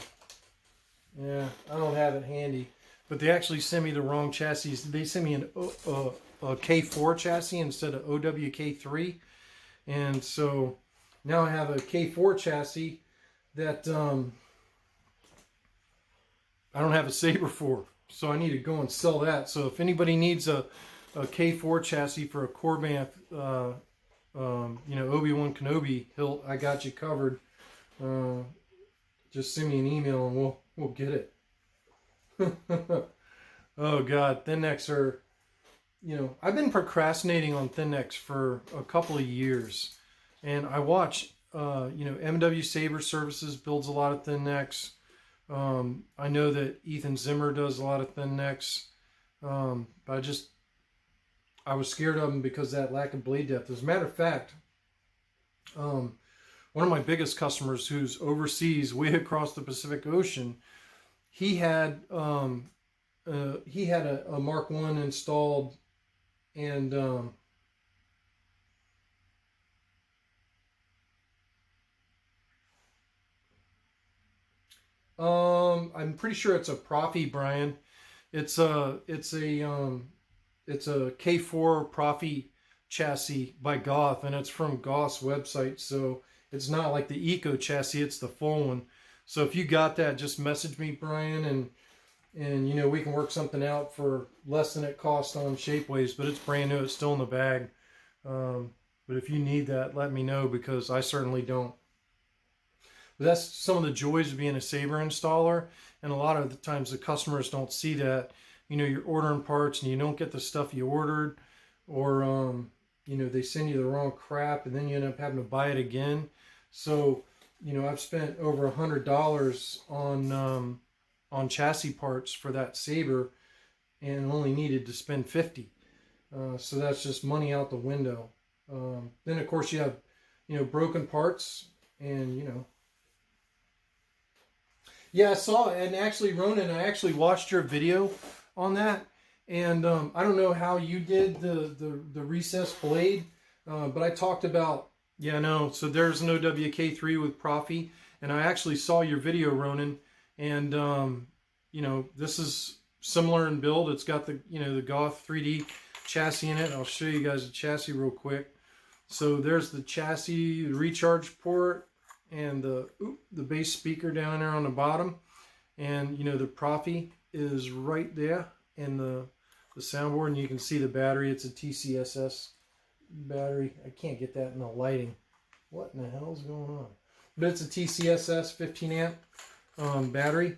Yeah, I don't have it handy. But they actually sent me the wrong chassis. They sent me a K4 chassis instead of OWK3. And so now I have a K4 chassis that I don't have a saber for. So I need to go and sell that. So if anybody needs a K4 chassis for a Corbanth, you know, Obi-Wan Kenobi hilt, I got you covered. Just send me an email and we'll get it. Oh God, thin necks are, you know, I've been procrastinating on thin necks for a couple of years, and I watch, you know, MW Saber Services builds a lot of thin necks. I know that Ethan Zimmer does a lot of thin necks, but I was scared of them because of that lack of blade depth. As a matter of fact, one of my biggest customers who's overseas, way across the Pacific Ocean, he had a Mark 1 installed, and I'm pretty sure it's a Profi, Brian. It's a K4 Profi chassis by Goth, and it's from Goth's website, so it's not like the Eco chassis, it's the full one. So if you got that, just message me, Brian, and you know, we can work something out for less than it costs on Shapeways, but it's brand new, it's still in the bag. But if you need that, let me know, because I certainly don't. But that's some of the joys of being a saber installer, and a lot of the times the customers don't see that. You know, you're ordering parts and you don't get the stuff you ordered, or you know, they send you the wrong crap and then you end up having to buy it again. So, you know, I've spent over $100 on chassis parts for that saber and only needed to spend $50. So that's just money out the window. Then of course you have, broken parts, and yeah, I saw it. And actually, Ronan, I actually watched your video on that, and I don't know how you did the recessed blade, but I talked about, yeah, no. So there's an OWK3 with Profi, and I actually saw your video, Ronan, and this is similar in build. It's got the the Goth 3D chassis in it. I'll show you guys the chassis real quick. So there's the chassis, the recharge port, and the bass speaker down there on the bottom, and the Profi is right there in the soundboard, and you can see the battery. It's a TCSS battery. I can't get that in the lighting. What in the hell is going on? But it's a TCSS 15 amp battery,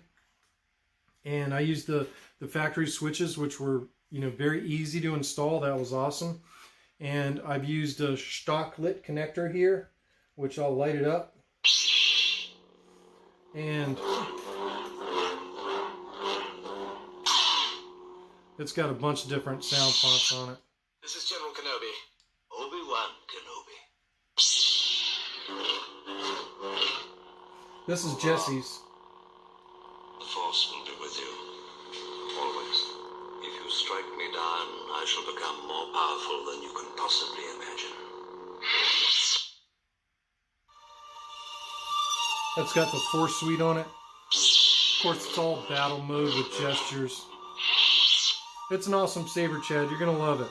and I used the factory switches, which were very easy to install. That was awesome. And I've used a stock lit connector here, which I'll light it up, and it's got a bunch of different sound fonts on it. This is General Kenobi. Obi-Wan Kenobi. This is Jesse's. The Force will be with you. Always. If you strike me down, I shall become more powerful than you can possibly imagine. That's got the Force suite on it. Of course, it's all battle mode with gestures. It's an awesome saber, Chad. You're going to love it.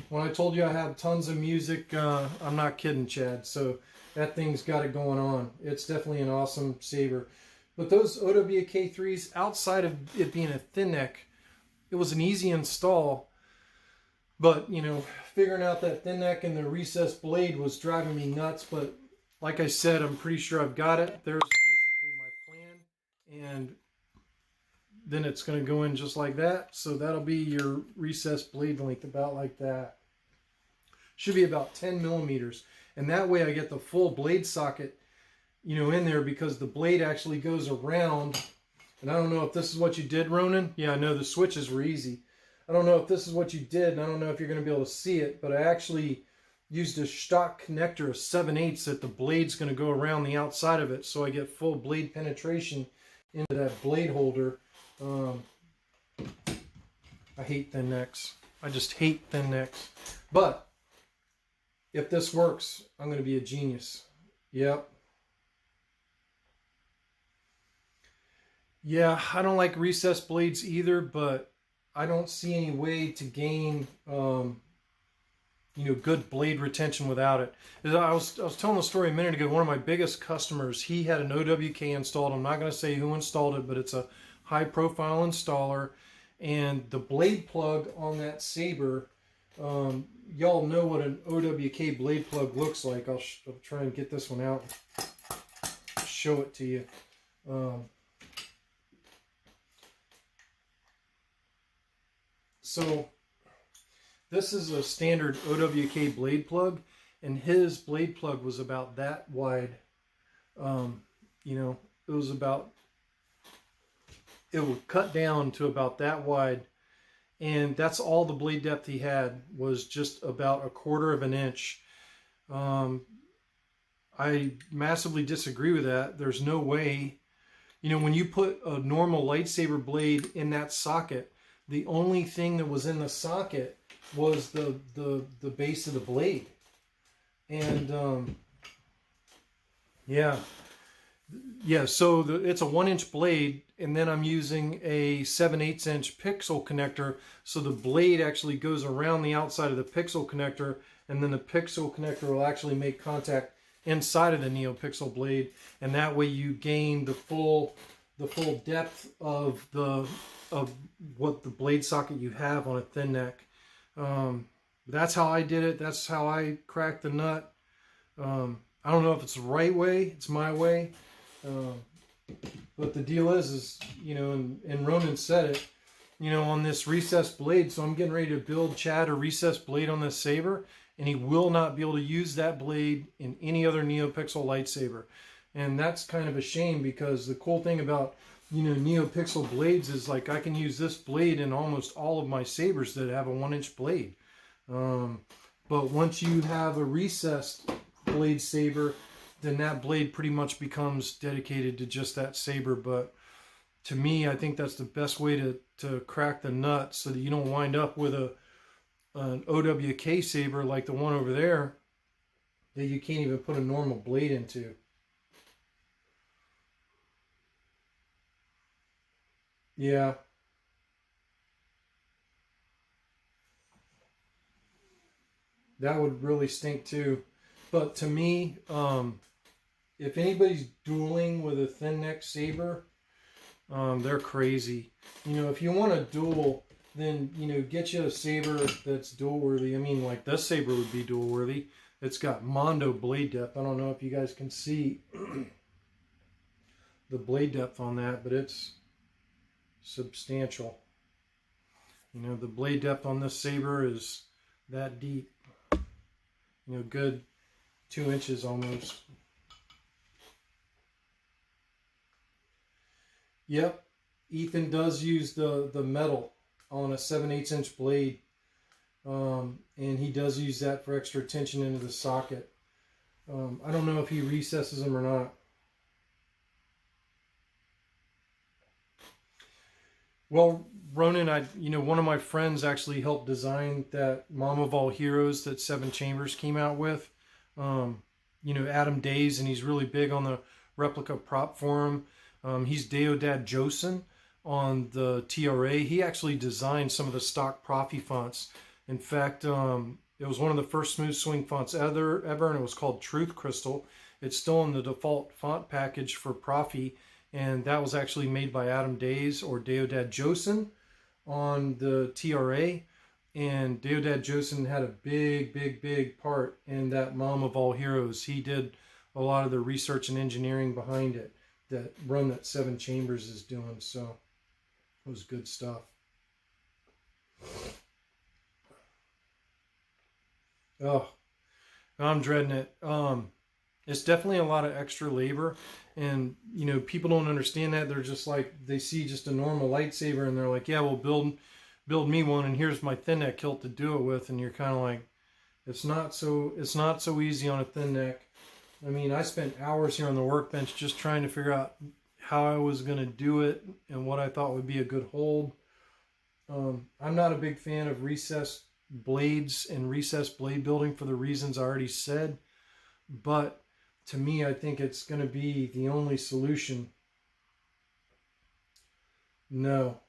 When I told you I have tons of music, I'm not kidding, Chad. So that thing's got it going on. It's definitely an awesome saber. But those OWK3s, outside of it being a thin neck, it was an easy install. But, figuring out that thin neck and the recessed blade was driving me nuts. But like I said, I'm pretty sure I've got it. There's basically my plan. And then it's going to go in just like that. So that'll be your recessed blade length, about like that. Should be about 10 millimeters. And that way I get the full blade socket, in there, because the blade actually goes around. And I don't know if this is what you did, Ronan. Yeah, I know the switches were easy. I don't know if this is what you did, and I don't know if you're going to be able to see it, but I actually used a stock connector of 7/8 that the blade's going to go around the outside of it, so I get full blade penetration into that blade holder. I hate thin necks. I just hate thin necks. But if this works, I'm going to be a genius. Yep. Yeah, I don't like recessed blades either, but I don't see any way to gain, good blade retention without it. I was telling a story a minute ago. One of my biggest customers, he had an OWK installed. I'm not going to say who installed it, but it's a high-profile installer. And the blade plug on that Saber, y'all know what an OWK blade plug looks like. I'll try and get this one out and show it to you. So this is a standard OWK blade plug, and his blade plug was about that wide. It would cut down to about that wide, and that's all the blade depth he had, was just about 1/4 of an inch. I massively disagree with that. There's no way. When you put a normal lightsaber blade in that socket, the only thing that was in the socket was the base of the blade. And so it's a 1-inch blade, and then I'm using a 7/8 inch pixel connector, so the blade actually goes around the outside of the pixel connector, and then the pixel connector will actually make contact inside of the NeoPixel blade, and that way you gain the full depth of what the blade socket you have on a thin neck. That's how I did it. That's how I cracked the nut. I don't know if it's the right way. It's my way. But the deal is and Ronan said it, on this recessed blade. So I'm getting ready to build Chad a recessed blade on this Saber, and he will not be able to use that blade in any other NeoPixel lightsaber. And that's kind of a shame, because the cool thing about, you know, NeoPixel blades is like I can use this blade in almost all of my sabers that have a 1-inch blade. But once you have a recessed blade saber, then that blade pretty much becomes dedicated to just that saber. But to me, I think that's the best way to crack the nut, so that you don't wind up with an OWK saber like the one over there that you can't even put a normal blade into. Yeah. That would really stink too. But to me, if anybody's dueling with a thin neck saber, they're crazy. You know, if you want to duel, then, you know, get you a saber that's duel worthy. I mean, like this saber would be duel worthy. It's got Mondo blade depth. I don't know if you guys can see the blade depth on that, but it's substantial. You know, the blade depth on this saber is that deep. You know, good 2 inches almost. Yep, Ethan does use the metal on a 7/8 inch blade. And he does use that for extra tension into the socket. I don't know if he recesses them or not. Well, Ronan, you know, one of my friends actually helped design that Mom of All Heroes that Seven Chambers came out with. You know, Adam Days, and he's really big on the replica prop forum. He's Deodad Josen on the TRA. He actually designed some of the stock Profi fonts. In fact, it was one of the first smooth swing fonts ever, and it was called Truth Crystal. It's still in the default font package for Profi, and that was actually made by Adam Days, or Deodad Josen, on the TRA. And Deodad Josen had a big part in that Mom of All Heroes. He did a lot of the research and engineering behind it, that run that Seven Chambers is doing. So it was good stuff. Oh, I'm dreading it. It's definitely a lot of extra labor, and you know, people don't understand that. They're just like, they see just a normal lightsaber and they're like, yeah, well, build me one, and here's my thin neck hilt to do it with. And you're kind of like, it's not so easy on a thin neck. I mean, I spent hours here on the workbench just trying to figure out how I was going to do it and what I thought would be a good hold. I'm not a big fan of recessed blades and recessed blade building for the reasons I already said, but to me, I think it's going to be the only solution. No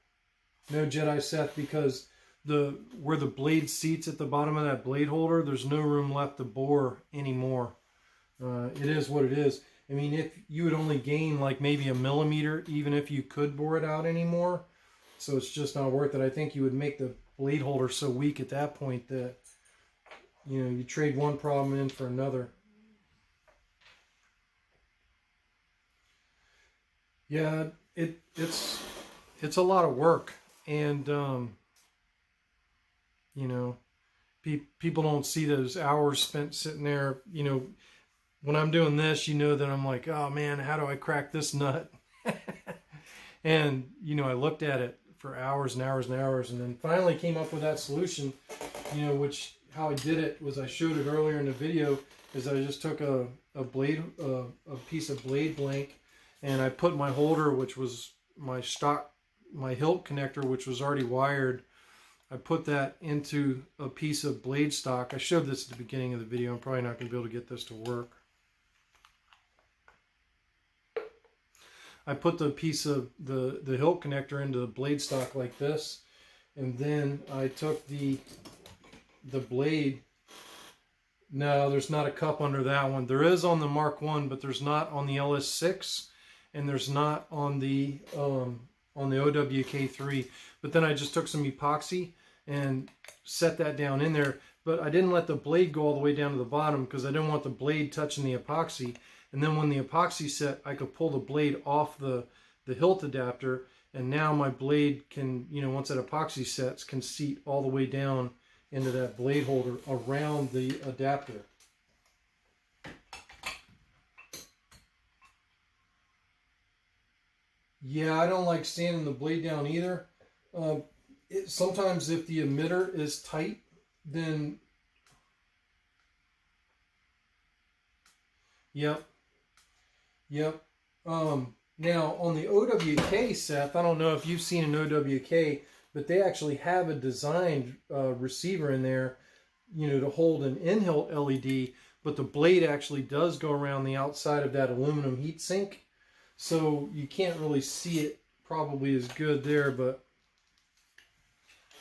Jedi Seth, because where the blade seats at the bottom of that blade holder, there's no room left to bore anymore. It is what it is. I mean, if you would only gain like maybe a millimeter, even if you could bore it out anymore, so it's just not worth it. I think you would make the blade holder so weak at that point that, you know, you trade one problem in for another. Yeah, it's a lot of work, and you know, people don't see those hours spent sitting there. You know, when I'm doing this, you know that I'm like, oh man, how do I crack this nut? And you know, I looked at it for hours and hours and hours, and then finally came up with that solution. You know, which how I did it was I showed it earlier in the video. Is I just took a piece of blade blank, and I put my holder, which was my hilt connector, which was already wired. I put that into a piece of blade stock. I showed this at the beginning of the video. I'm probably not going to be able to get this to work. I put the piece of the hilt connector into the blade stock like this, and then I took the blade. No, there's not a cup under that one. There is on the Mark 1, but there's not on the LS6, and there's not on the OWK3. But then I just took some epoxy and set that down in there. But I didn't let the blade go all the way down to the bottom because I didn't want the blade touching the epoxy. And then when the epoxy set, I could pull the blade off the hilt adapter, and now my blade can, you know, once that epoxy sets, can seat all the way down into that blade holder around the adapter. Yeah, I don't like sanding the blade down either. Sometimes if the emitter is tight, then yep, yep. Now on the OWK, Seth, I don't know if you've seen an OWK, but they actually have a designed receiver in there, to hold an in-hilt LED, but the blade actually does go around the outside of that aluminum heatsink, so you can't really see it probably as good there, but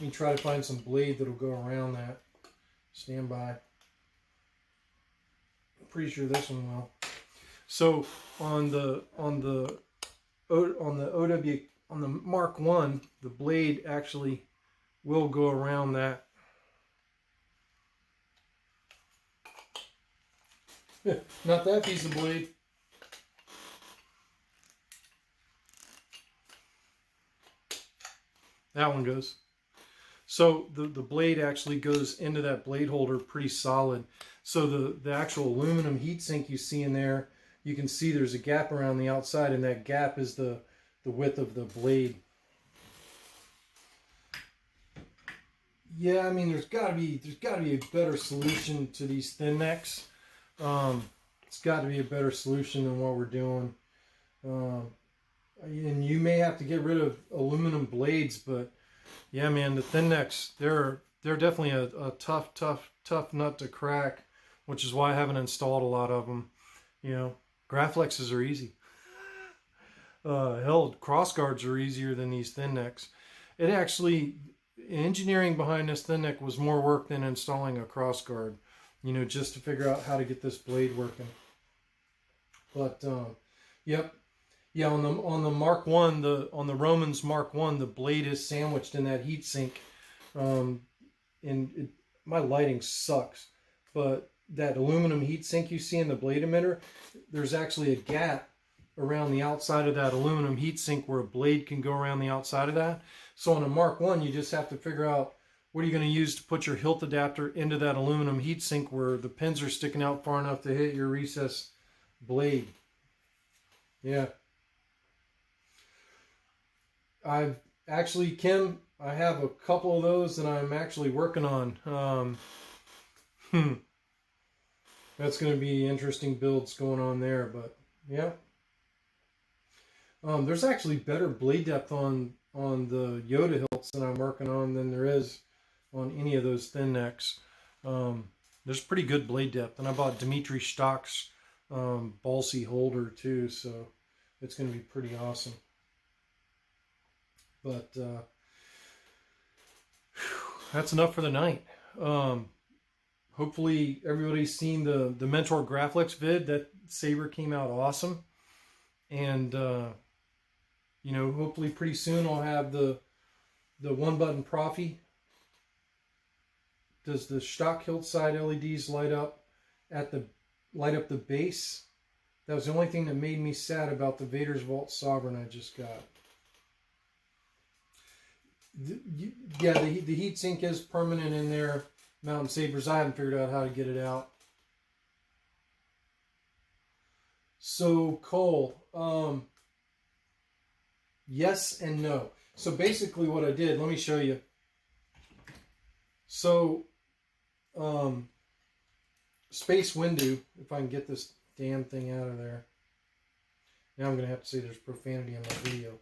let me try to find some blade that'll go around that. Stand by. I'm pretty sure this one will. So on the Mark 1, the blade actually will go around that. Not that piece of blade. That one goes. So the blade actually goes into that blade holder pretty solid. So the actual aluminum heatsink you see in there, you can see there's a gap around the outside, and that gap is the width of the blade. Yeah, I mean there's gotta be a better solution to these thin necks. It's got to be a better solution than what we're doing. And you may have to get rid of aluminum blades, but yeah, man, the thin necks, they're definitely a tough nut to crack, which is why I haven't installed a lot of them. Graflexes are easy. Hell, cross guards are easier than these thin necks. It actually, engineering behind this thin neck was more work than installing a cross guard, just to figure out how to get this blade working. But yep. Yeah, on the Mark 1, on the Romans Mark 1, the blade is sandwiched in that heatsink. My lighting sucks, but that aluminum heatsink you see in the blade emitter, there's actually a gap around the outside of that aluminum heatsink where a blade can go around the outside of that. So on a Mark 1, you just have to figure out what are you going to use to put your hilt adapter into that aluminum heatsink where the pins are sticking out far enough to hit your recessed blade. Yeah. I've actually, Kim, I have a couple of those that I'm actually working on. That's going to be interesting builds going on there, but yeah. There's actually better blade depth on the Yoda hilts that I'm working on than there is on any of those thin necks. There's pretty good blade depth, and I bought Dimitri Stock's Balsy holder too, so it's going to be pretty awesome. But that's enough for the night. Hopefully everybody's seen the Mentor Graflex vid. That saber came out awesome, and hopefully pretty soon I'll have the one button Profi. Does the stock hilt side LEDs light up the base? That was the only thing that made me sad about the Vader's Vault Sovereign I just got. The heatsink is permanent in there. Mountain Sabers, I haven't figured out how to get it out. So, Cole, yes and no. So basically what I did, let me show you. So, Space Windu, if I can get this damn thing out of there. Now I'm going to have to say there's profanity in my video.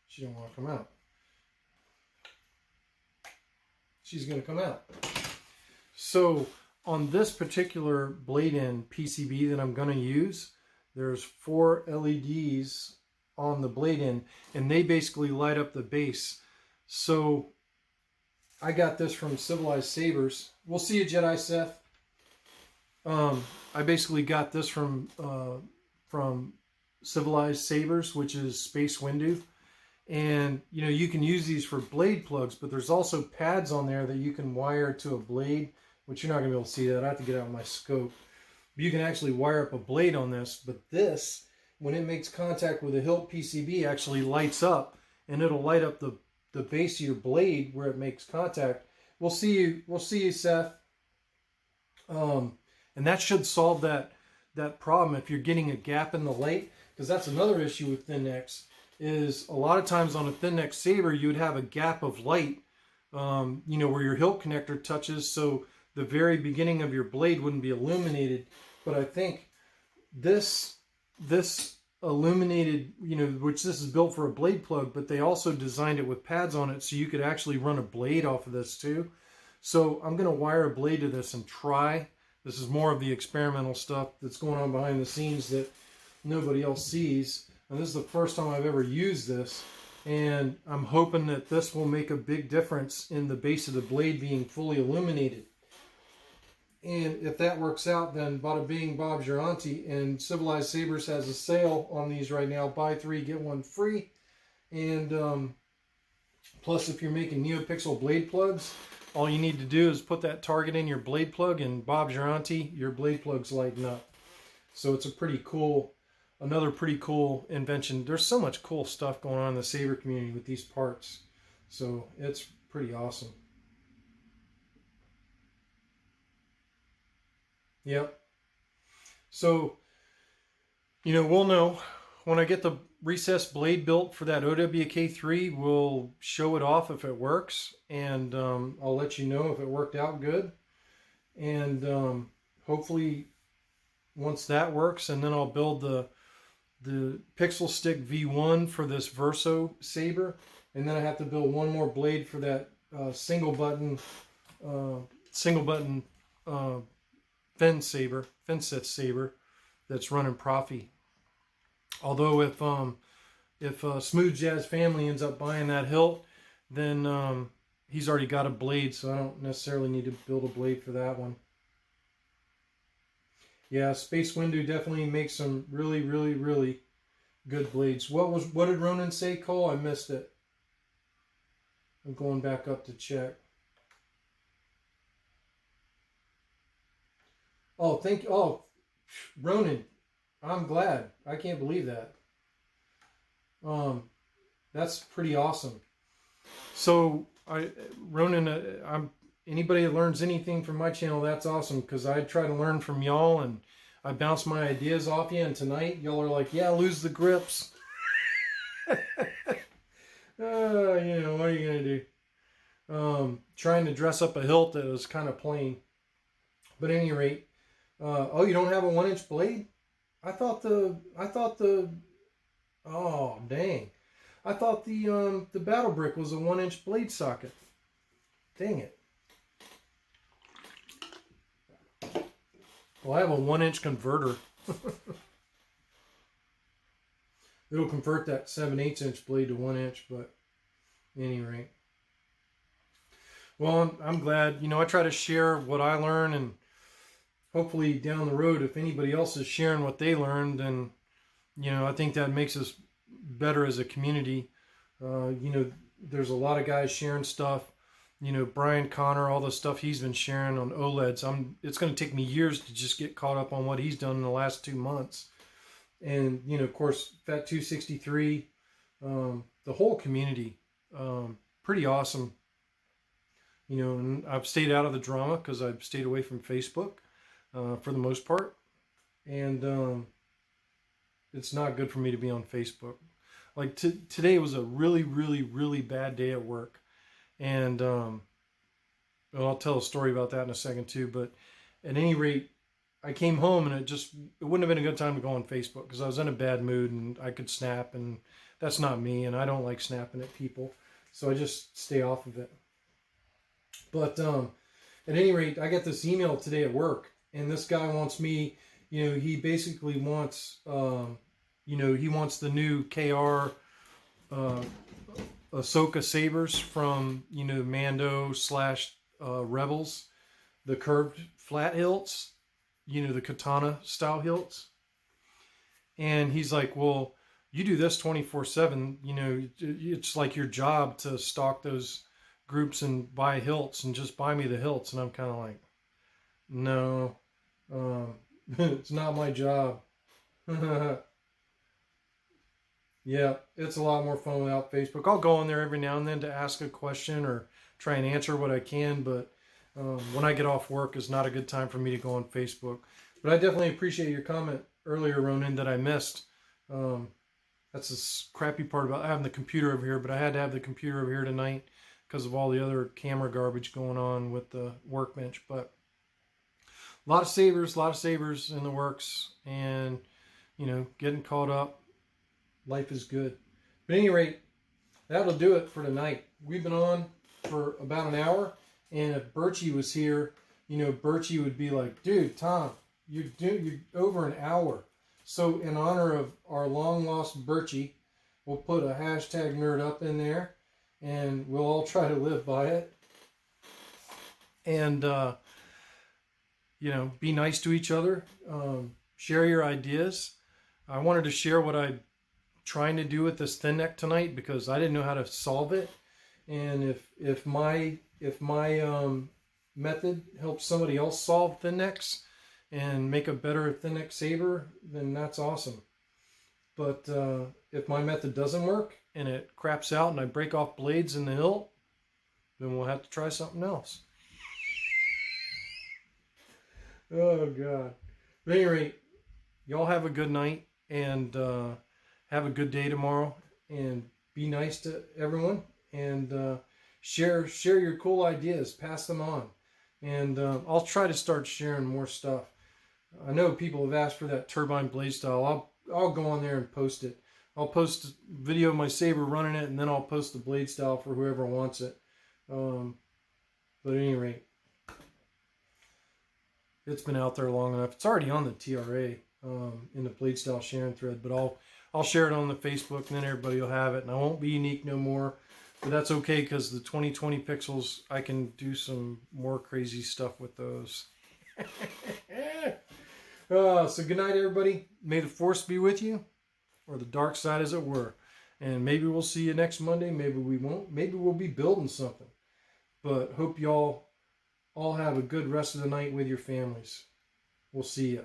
She don't want to come out. She's going to come out. So on this particular blade end PCB that I'm going to use, there's 4 LEDs on the blade end, and they basically light up the base. So I got this from Civilized Sabers. We'll see you, Jedi Seth. I basically got this from Civilized Sabers, which is Space Windu. And you can use these for blade plugs, but there's also pads on there that you can wire to a blade, which you're not going to be able to see that. I have to get out my scope. But you can actually wire up a blade on this, but this, when it makes contact with a hilt PCB, actually lights up, and it'll light up the base of your blade where it makes contact. We'll see you, Seth. And that should solve that problem if you're getting a gap in the light, because that's another issue with thin necks, is a lot of times on a thin neck saber you would have a gap of light, where your hilt connector touches, so the very beginning of your blade wouldn't be illuminated. But I think this illuminated, which this is built for a blade plug, but they also designed it with pads on it so you could actually run a blade off of this too. So I'm going to wire a blade to this and try. This is more of the experimental stuff that's going on behind the scenes that nobody else sees. And this is the first time I've ever used this. And I'm hoping that this will make a big difference in the base of the blade being fully illuminated. And if that works out, then bada bing, Bob's your auntie. And Civilized Sabers has a sale on these right now. Buy 3, get 1 free. And plus, if you're making NeoPixel blade plugs, all you need to do is put that target in your blade plug, and Bob's your auntie, your blade plug's lighting up. So it's another pretty cool invention. There's so much cool stuff going on in the saber community with these parts. So it's pretty awesome. Yep. So, we'll know when I get the recessed blade built for that OWK3. We'll show it off if it works, and I'll let you know if it worked out good. And hopefully once that works, and then I'll build the Pixel Stick V1 for this Verso saber, and then I have to build one more blade for that single button fin set saber that's running Profi. Although if Smooth Jazz Family ends up buying that hilt, then he's already got a blade, so I don't necessarily need to build a blade for that one. Yeah, Space Windu definitely makes some really, really, really good blades. What did Ronan say, Cole? I missed it. I'm going back up to check. Oh, Ronan, I'm glad. I can't believe that. That's pretty awesome. So, Ronan, anybody that learns anything from my channel, that's awesome, because I try to learn from y'all, and I bounce my ideas off you, and tonight y'all are like, yeah, lose the grips. What are you going to do? Trying to dress up a hilt that was kind of plain. But at any rate, you don't have a 1-inch blade? I thought the oh, dang. I thought the Battle Brick was a 1-inch blade socket. Dang it. Well, I have a 1-inch converter. It'll convert that 7/8" blade to 1 inch, but at any rate. Well, I'm glad. I try to share what I learn, and hopefully down the road, if anybody else is sharing what they learned, then, I think that makes us better as a community. There's a lot of guys sharing stuff. Brian Connor, all the stuff he's been sharing on OLEDs. It's going to take me years to just get caught up on what he's done in the last 2 months. And, of course, Fat 263, the whole community, pretty awesome. And I've stayed out of the drama because I've stayed away from Facebook for the most part. And it's not good for me to be on Facebook. Like today was a really, really, really bad day at work. And I'll tell a story about that in a second too. But at any rate, I came home, and it wouldn't have been a good time to go on Facebook because I was in a bad mood and I could snap, and that's not me, and I don't like snapping at people. So I just stay off of it. But at any rate, I got this email today at work, and this guy wants me, he basically wants, he wants the new KR Ahsoka Sabers from, Mando / Rebels, the curved flat hilts, the katana style hilts. And he's like, well, you do this 24/7, it's like your job to stalk those groups and buy hilts, and just buy me the hilts. And I'm kind of like, no, it's not my job. Yeah, it's a lot more fun without Facebook. I'll go on there every now and then to ask a question or try and answer what I can, but when I get off work is not a good time for me to go on Facebook. But I definitely appreciate your comment earlier, Ronan, that I missed. That's the crappy part about having the computer over here, but I had to have the computer over here tonight because of all the other camera garbage going on with the workbench. But a lot of Sabers in the works, and, you know, getting caught up. Life is good. But at any rate, that'll do it for tonight. We've been on for about an hour, and if Birchie was here, you know, Birchie would be like, dude, Tom, you're over an hour. So in honor of our long-lost Birchie, we'll put a hashtag nerd up in there, and we'll all try to live by it. And, you know, be nice to each other. Share your ideas. I wanted to share what I'm trying to do with this thin neck tonight because I didn't know how to solve it. And if my method helps somebody else solve thin necks and make a better thin neck saber, then that's awesome. But if my method doesn't work and it craps out and I break off blades in the hilt, then we'll have to try something else. Oh, God. But at any rate, y'all have a good night and have a good day tomorrow. And be nice to everyone. And share your cool ideas. Pass them on. And I'll try to start sharing more stuff. I know people have asked for that turbine blade style. I'll go on there and post it. I'll post a video of my saber running it, and then I'll post the blade style for whoever wants it. But at any rate, it's been out there long enough. It's already on the TRA in the blade style sharing thread, but I'll share it on the Facebook, and then everybody will have it. And I won't be unique no more, but that's okay because the 2020 pixels, I can do some more crazy stuff with those. So good night, everybody. May the force be with you, or the dark side as it were. And maybe we'll see you next Monday. Maybe we won't. Maybe we'll be building something. But hope y'all all have a good rest of the night with your families. We'll see you.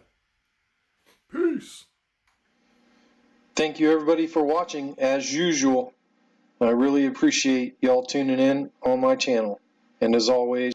Peace. Thank you, everybody, for watching, as usual. I really appreciate y'all tuning in on my channel. And as always,